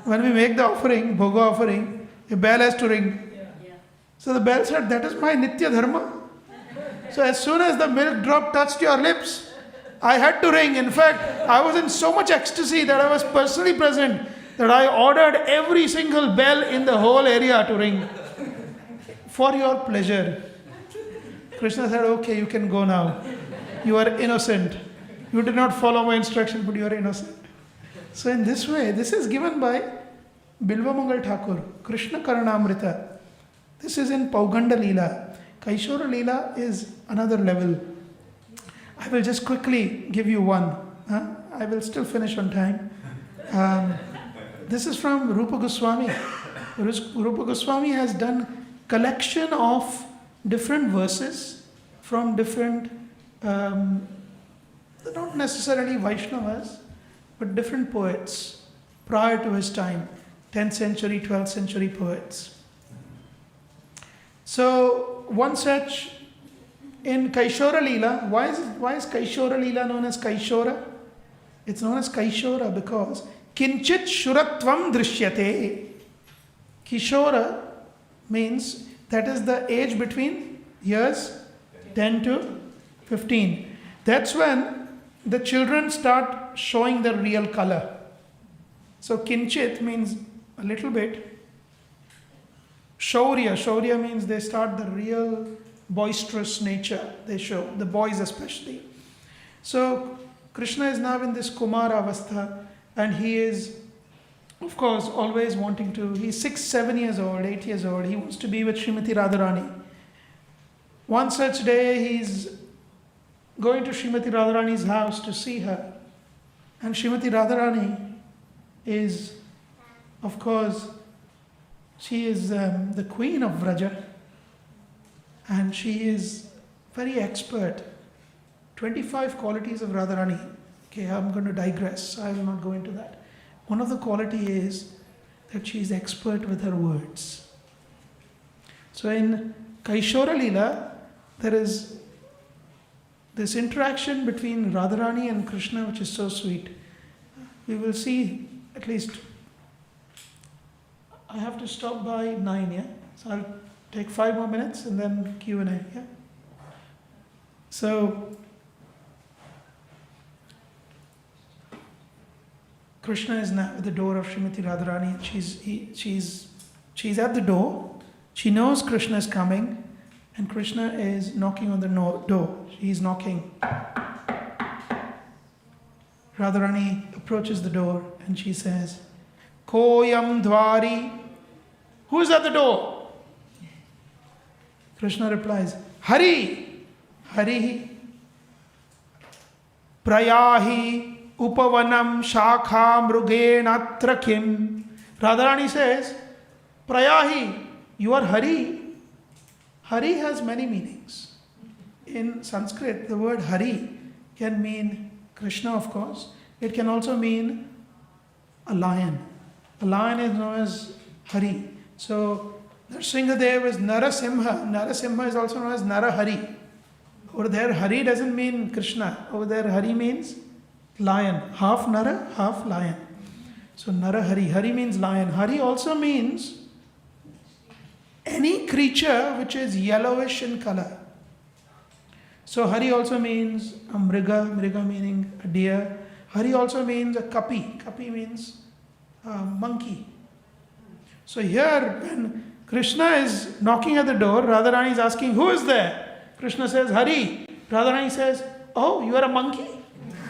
When we make the offering, bhoga offering, a bell has to ring. So the bell said, that is my Nitya Dharma. So as soon as the milk drop touched your lips, I had to ring. In fact, I was in so much ecstasy that I was personally present that I ordered every single bell in the whole area to ring for your pleasure. Krishna said, okay, you can go now. You are innocent. You did not follow my instruction, but you are innocent. So in this way, this is given by Bilvamangal Thakur, Krishna Karanamrita. This is in Pauganda Leela. Kaishora Leela is another level. I will just quickly give you one. I will still finish on time. This is from Rupa Goswami. Rupa Goswami has done collection of different verses from different, not necessarily Vaishnavas, but different poets prior to his time, 10th century, 12th century poets. So one such in Kaishora Leela, why is Kaishora Leela known as Kaishora? It's known as Kaishora because Kinchit Shuratvam Drishyate. Kishora means that is the age between years 10 to 15. That's when the children start showing their real color. So Kinchit means a little bit. Shaurya means they start the real boisterous nature they show, the boys especially. So Krishna is now in this Kumara Avastha, and he is, of course, always wanting to, he's 6, 7 years old, 8 years old, he wants to be with Srimati Radharani. One such day he's going to Srimati Radharani's house to see her, and Srimati Radharani is, of course, she is the queen of Vraja, and she is very expert. 25 qualities of Radharani. Okay, I'm going to digress. I will not go into that. One of the quality is that she is expert with her words. So in Kaishora Leela, there is this interaction between Radharani and Krishna which is so sweet. We will see at least, I have to stop by 9, yeah? So I'll take 5 more minutes and then Q&A, yeah? So, Krishna is now at the door of Srimati Radharani. She's at the door. She knows Krishna is coming, and Krishna is knocking on the door. He's knocking. Radharani approaches the door and she says, Koyam Dwari. Who is at the door? Krishna replies, Hari. Hari. Prayahi. Upavanam Shakha Mrugena Trakim. Radharani says, Prayahi, you are Hari. Hari has many meanings. In Sanskrit, the word Hari can mean Krishna, of course. It can also mean a lion. A lion is known as Hari. So, Nrsimhadev is Narasimha. Narasimha is also known as Narahari. Over there, Hari doesn't mean Krishna. Over there, Hari means lion. Half Nara, half lion. So, Narahari. Hari means lion. Hari also means any creature which is yellowish in color. So, Hari also means a mriga, mriga meaning a deer. Hari also means a kapi. Kapi means a monkey. So, here when Krishna is knocking at the door, Radharani is asking, who is there? Krishna says, Hari. Radharani says, oh, you are a monkey?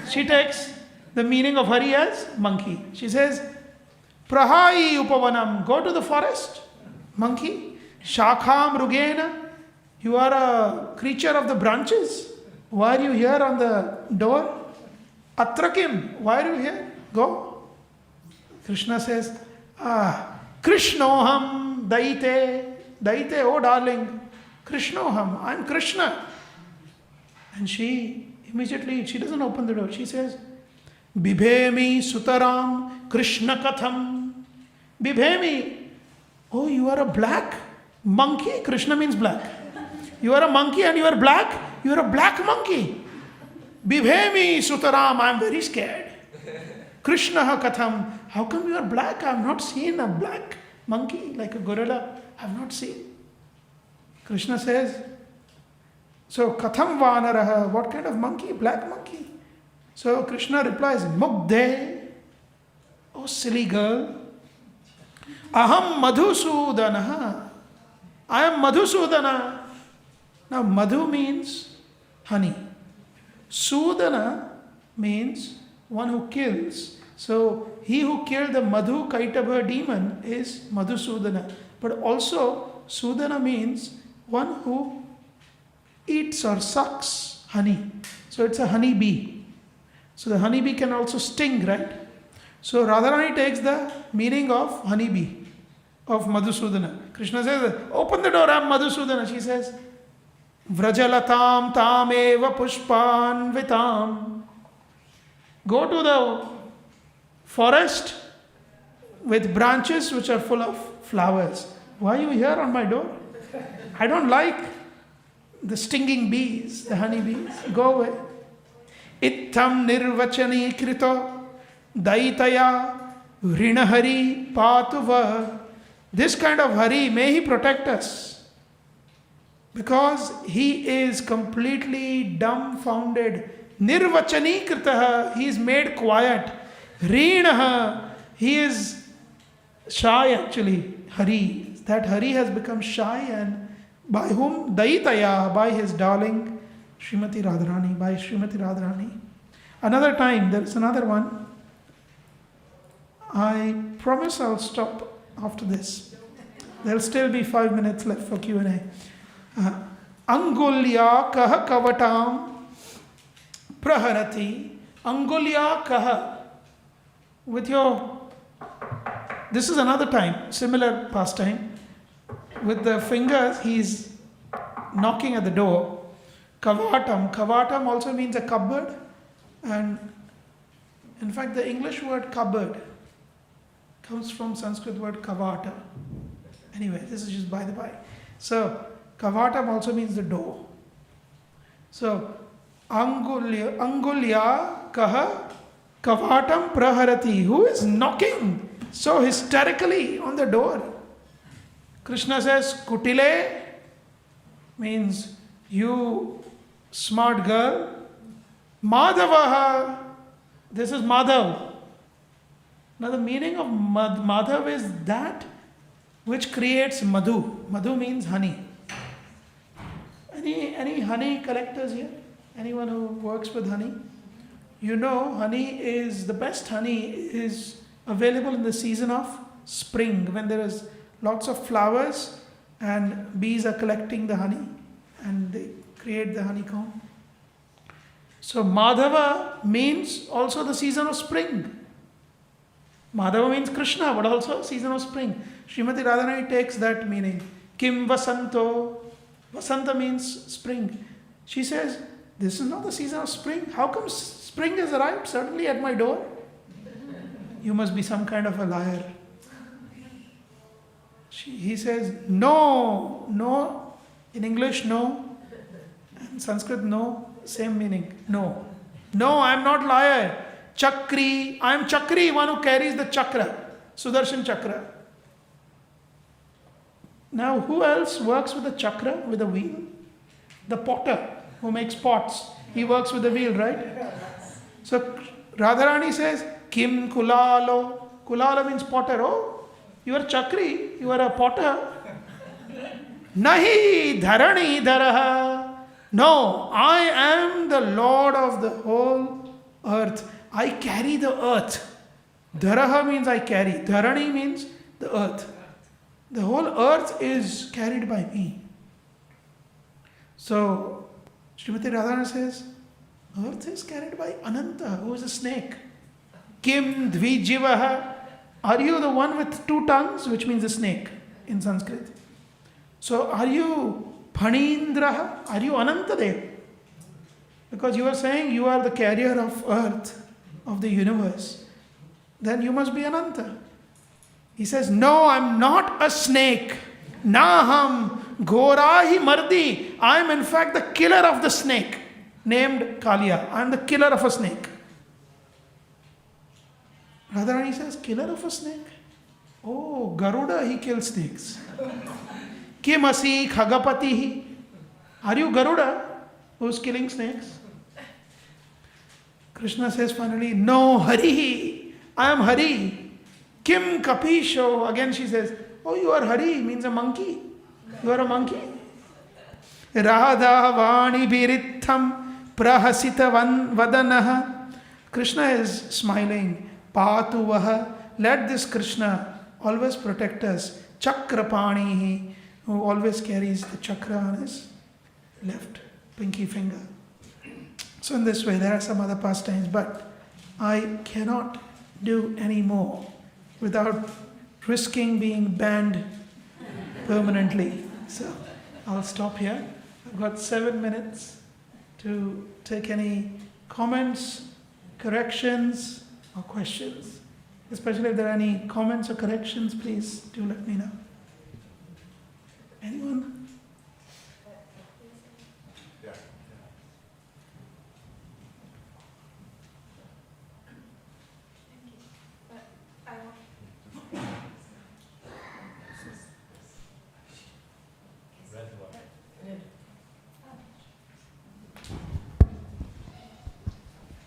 She takes the meaning of Hari as monkey. She says, Prahai upavanam, go to the forest, monkey. Shakham rugena, you are a creature of the branches. Why are you here on the door? Atrakim, why are you here? Go. Krishna says, Krishnoham daite. Daite, oh darling. Krishnoham, I am Krishna. And she immediately, she doesn't open the door. She says, Bibhemi sutaram Krishna katham. Bibhemi, oh, you are a black monkey. Krishna means black. You are a monkey and you are black. You are a black monkey. Bibhemi sutaram, I am very scared. Krishna katham, how come you are black? I have not seen a black monkey like a gorilla. I have not seen. Krishna says, so katham vanaraha, what kind of monkey? Black monkey. So Krishna replies, Mugde, oh silly girl, aham madhusudana, I am Madhusudana. Now madhu means honey. Sudana means one who kills. So he who killed the Madhu Kaitaba demon is Madhusudana. But also Sudana means one who eats or sucks honey. So it's a honey bee. So the honey bee can also sting, right? So Radharani takes the meaning of honeybee, of Madhusudana. Krishna says, open the door, I'm Madhusudana. She says, Vrajalatam tameva pushpan vitam. Go to the forest with branches which are full of flowers. Why are you here on my door? I don't like the stinging bees, the honey bees. Go away. Ittam nirvachani krito daitaya rinahari patuva. This kind of Hari, may he protect us. Because he is completely dumbfounded. Nirvachani kritaha, he is made quiet. Rinaha, he is shy actually. Hari, that Hari has become shy, and by whom? Daitaya, by his darling Srimati Radharani, by Srimati Radharani. Another time, there is another one. I promise I'll stop after this. There'll still be 5 minutes left for Q&A. Angulya kaha kavatam praharati. Angulya kaha. With your, this is another time, similar pastime. With the fingers, he's knocking at the door. Kavatam. Kavatam also means a cupboard. And in fact, the English word cupboard comes from Sanskrit word kavata. Anyway, this is just by the by. So, kavatam also means the door. So, angulya kaha kavatam praharati. Who is knocking so hysterically on the door? Krishna says, Kutile means you smart girl. Madhavaha, this is Madhav. Now the meaning of Madhav is that which creates Madhu. Madhu means honey. Any honey collectors here? Anyone who works with honey? You know, honey is, the best honey is available in the season of spring, when there is lots of flowers and bees are collecting the honey and they create the honeycomb. So Madhava means also the season of spring. Madhava means Krishna, but also season of spring. Srimati Radharani takes that meaning. Kim Vasanto. Vasanta means spring. She says, this is not the season of spring. How come spring has arrived suddenly at my door? You must be some kind of a liar. He says, no, no. In English, no. In Sanskrit, no. Same meaning. No. No, I am not liar. Chakri. I am Chakri, one who carries the chakra. Sudarshan chakra. Now, who else works with the chakra, with the wheel? The potter who makes pots. He works with the wheel, right? So, Radharani says, Kim Kulalo. Kulalo means potter. Oh, you are Chakri. You are a potter. Nahi dharani dharaha. No, I am the Lord of the whole earth. I carry the earth. Dharaha means I carry. Dharani means the earth. The whole earth is carried by me. So, Srimati Radharani says, earth is carried by Ananta, who is a snake. Kim Dvijivaha. Are you the one with 2 tongues, which means a snake in Sanskrit? So, are you Phanindraha? Are you Anantadev? Because you are saying you are the carrier of earth, of the universe. Then you must be Ananta. He says, no, I'm not a snake. Naham Gorahi Mardi. I am in fact the killer of the snake, named Kalia. I am the killer of a snake. Radharani says, killer of a snake? Oh, Garuda, he kills snakes. Kimasi Khagapatihi. Are you Garuda, who's killing snakes? Krishna says finally, no, Harihi. I am Hari. Kim Kapisho. Again she says, oh, you are Hari, means a monkey. You are a monkey. Radha Vani Biritham Prahasita Vadanaha. Krishna is smiling. Patuvaha. Let this Krishna always protect us. Chakrapanihi, who always carries the chakra on his left pinky finger. So in this way, there are some other pastimes, but I cannot do any more without risking being banned permanently. So I'll stop here. I've got 7 minutes to take any comments, corrections, or questions. Especially if there are any comments or corrections, please do let me know. Anyone?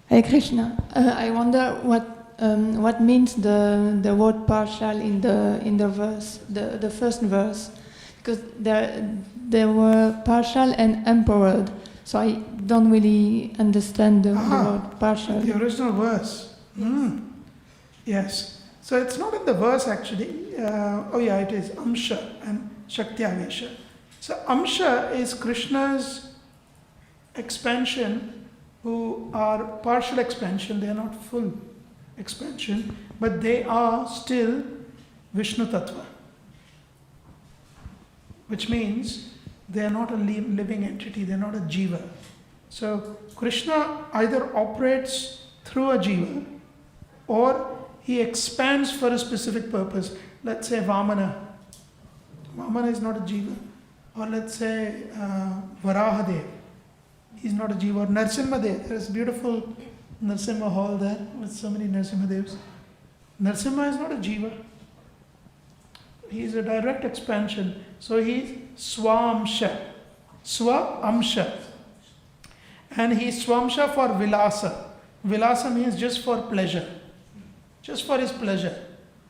Hare Krishna. I wonder what means the word partial in the verse, the first verse, because there were partial and empowered, so I don't really understand the word partial. The original verse. Yes. So it's not in the verse actually. It is Amsha and Shaktyavesha. So Amsha is Krishna's expansion, who are partial expansion. They are not full expansion, but they are still Vishnu Tattva, which means they are not a living entity, they are not a jiva. So Krishna either operates through a jiva or he expands for a specific purpose. Let's say Vamana. Vamana is not a jiva. Or let's say Varahadev. He's not a jiva. Or Narsimhadev. There is beautiful Narsimha hall there with so many Narsimhadevs. Narsimha is not a jiva. He is a direct expansion. So he is Swamsha. Swamsha. And he is Swamsha for Vilasa. Vilasa means just for pleasure. Just for his pleasure.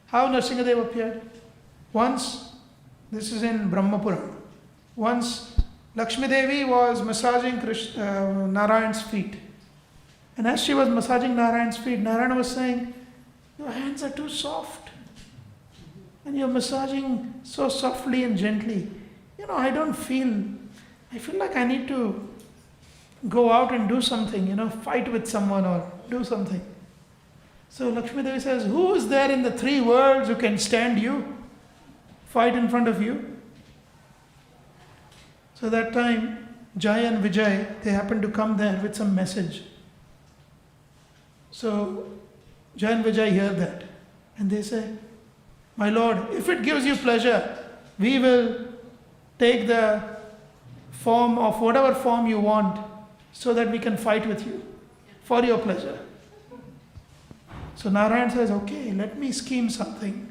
How Narsimhadev appeared? Once, this is in Brahmapuram. Once Lakshmi Devi was massaging Narayan's feet. And as she was massaging Narayan's feet, Narayana was saying, "Your hands are too soft. And you're massaging so softly and gently. I feel like I need to go out and do something, fight with someone or do something." So Lakshmi Devi says, "Who is there in the three worlds who can stand you? Fight in front of you?" So that time, Jai and Vijay, they happened to come there with some message. So Jai and Vijay hear that. And they say, "My lord, if it gives you pleasure, we will take the form of whatever form you want so that we can fight with you for your pleasure." So Narayan says, "Okay, let me scheme something."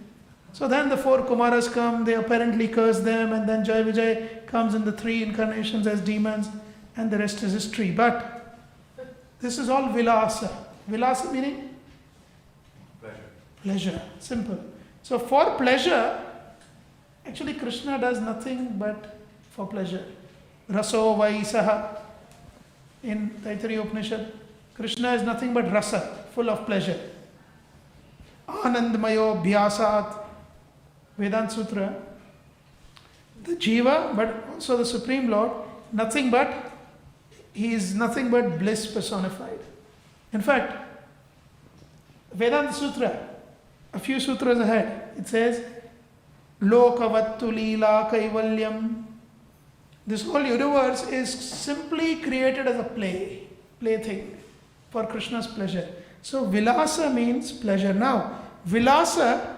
So then the four Kumaras come, they apparently curse them, and then Jai Vijay comes in the three incarnations as demons, and the rest is history. But this is all Vilasa. Vilasa meaning? Pleasure. Simple. So for pleasure, actually Krishna does nothing but for pleasure. Raso Vaisaha. In Taittiriya Upanishad, Krishna is nothing but rasa, full of pleasure. Anandamayo Bhyasat. Vedanta Sutra, the Jiva, but also the Supreme Lord, he is nothing but bliss personified. In fact, Vedanta Sutra, a few sutras ahead, it says, Lokavattu Leela Kaivalyam. This whole universe is simply created as a plaything for Krishna's pleasure. So Vilasa means pleasure. Now, Vilasa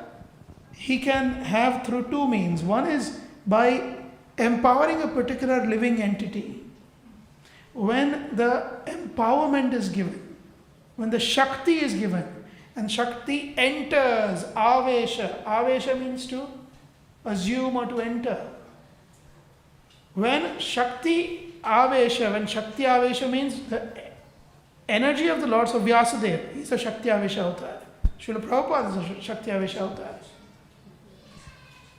he can have through two means. One is by empowering a particular living entity. When the empowerment is given, when the Shakti is given, and Shakti enters, Avesha means to assume or to enter. When Shakti Avesha means the energy of the Lord, so Vyasadeva, he is a Shakti Avesha avatar. Srila Prabhupada is a Shakti Avesha avatar.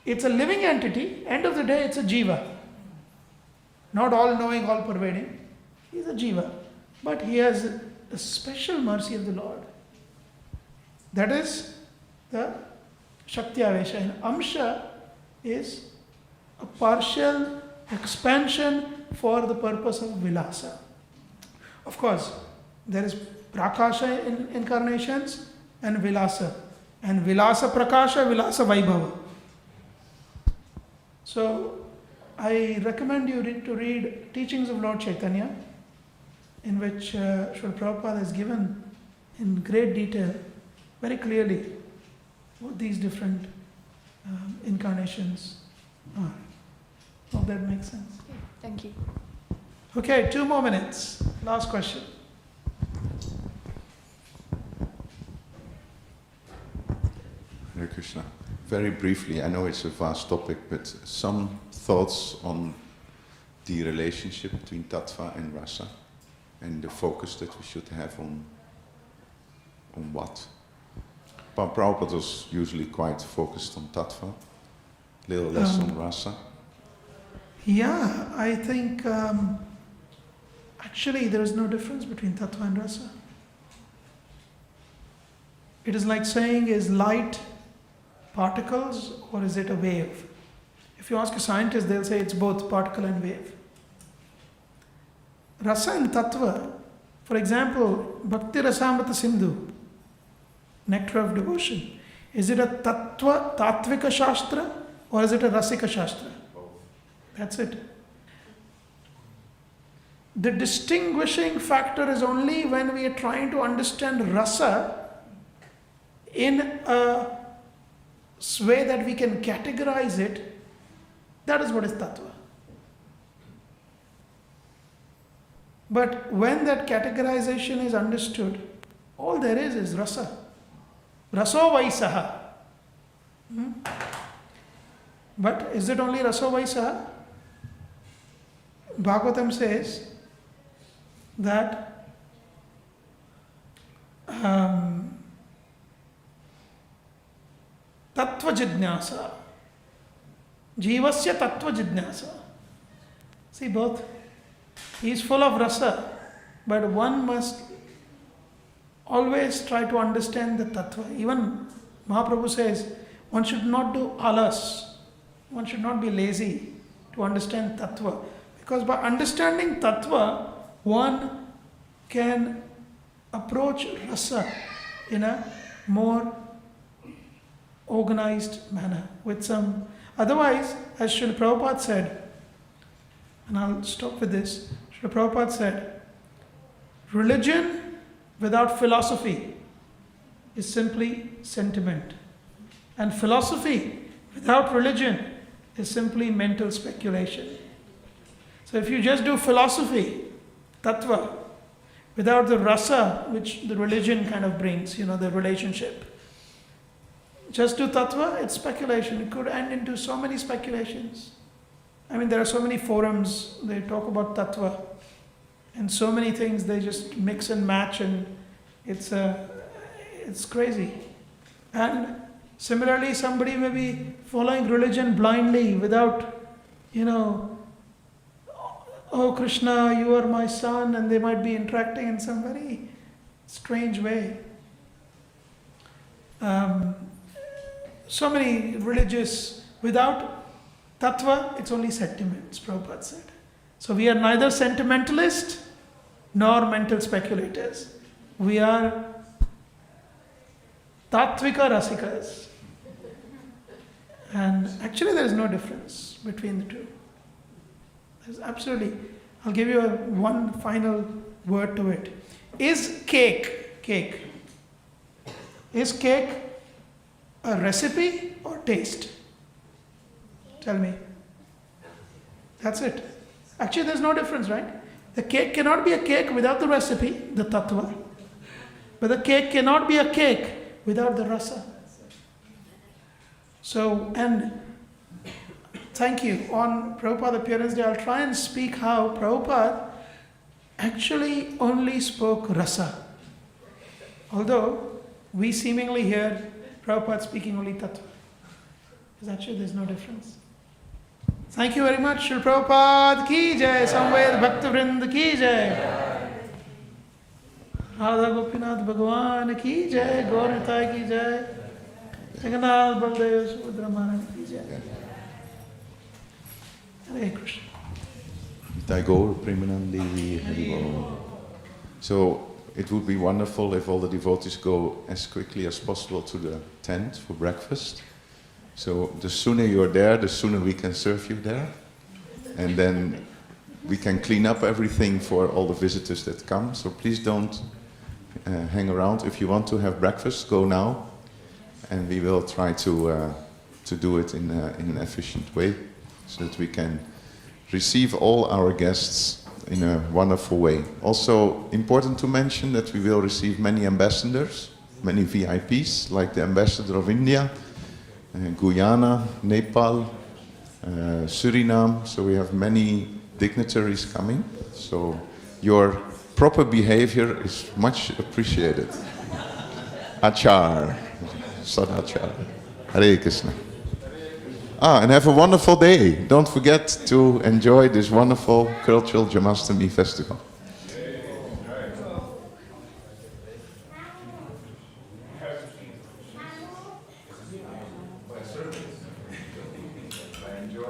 It's a living entity, end of the day it's a jiva. Not all knowing, all pervading. He's a jiva. But he has a special mercy of the Lord. That is the Shakti Avesha. And Amsha is a partial expansion for the purpose of Vilasa. Of course, there is Prakasha in incarnations and Vilasa. And Vilasa Prakasha, Vilasa Vaibhava. So, I recommend you to read Teachings of Lord Chaitanya, in which Srila Prabhupada has given in great detail, very clearly, what these different incarnations are. Hope that makes sense. Okay, thank you. Okay, 2 more minutes. Last question. Hare Krishna. Very briefly, I know it's a vast topic, but some thoughts on the relationship between tattva and rasa, and the focus that we should have on what? Prabhupada was usually quite focused on tattva, little less on rasa. Yeah, I think actually there is no difference between tattva and rasa. It is like saying, is light particles or is it a wave? If you ask a scientist, they'll say it's both particle and wave. Rasa and tattva, for example, Bhakti Rasamrita Sindhu, Nectar of Devotion, is it a tattvika shastra or is it a rasika shastra? That's it. The distinguishing factor is only when we are trying to understand rasa in a way that we can categorize it. That is what is tattva. But when that categorization is understood, all there is rasa. Raso vaisaha. But is it only raso vaisaha? Bhagavatam says that tattva jidnyasa. Jivasya tattva jidnyasa. See both. He is full of rasa, but one must always try to understand the tattva. Even Mahaprabhu says one should not do alas. One should not be lazy to understand tattva. Because by understanding tattva, one can approach rasa in a more organized manner with some. Otherwise, as Srila Prabhupada said, and I'll stop with this, Srila Prabhupada said, religion without philosophy is simply sentiment. And philosophy without religion is simply mental speculation. So if you just do philosophy, tattva, without the rasa, which the religion kind of brings, the relationship, just do tattva, it's speculation. It could end into so many speculations. I mean, there are so many forums, they talk about tattva, and so many things they just mix and match, and it's crazy. And similarly, somebody may be following religion blindly without, oh Krishna, you are my son, and they might be interacting in some very strange way. So many religious, without tattva, it's only sentiments, Prabhupada said. So we are neither sentimentalist nor mental speculators. We are tattvika rasikas. And actually there is no difference between the two. There's absolutely. I'll give you one final word to it. Is cake a recipe or taste? Tell me. That's it. Actually, there's no difference, right? The cake cannot be a cake without the recipe, the tattva. But the cake cannot be a cake without the rasa. So, and thank you. On Prabhupada Appearance Day, I'll try and speak how Prabhupada actually only spoke rasa. Although we seemingly hear Prabhupada speaking only tattva. Because actually there's no difference. Thank you very much. Shri Prabhupada ki jai. Samved Bhakta Vrind ki jai. Radha Gopinath Bhagwan ki jai. Gaur Nitai ki jai. Jagannath Baldev Subhadra Maharani ki jai. Hare Krishna. Tagore Premanandi Hari Bol. So it would be wonderful if all the devotees go as quickly as possible to the tent for breakfast. So the sooner you're there, the sooner we can serve you there. And then we can clean up everything for all the visitors that come. So please don't hang around. If you want to have breakfast, go now. And we will try to do it in an efficient way so that we can receive all our guests in a wonderful way. Also important to mention that we will receive many ambassadors, many VIPs, like the ambassador of India, Guyana, Nepal, Suriname. So we have many dignitaries coming. So your proper behavior is much appreciated. Achar, Sadachar, Hare Krishna. And have a wonderful day. Don't forget to enjoy this wonderful cultural Janmastami festival. Enjoy.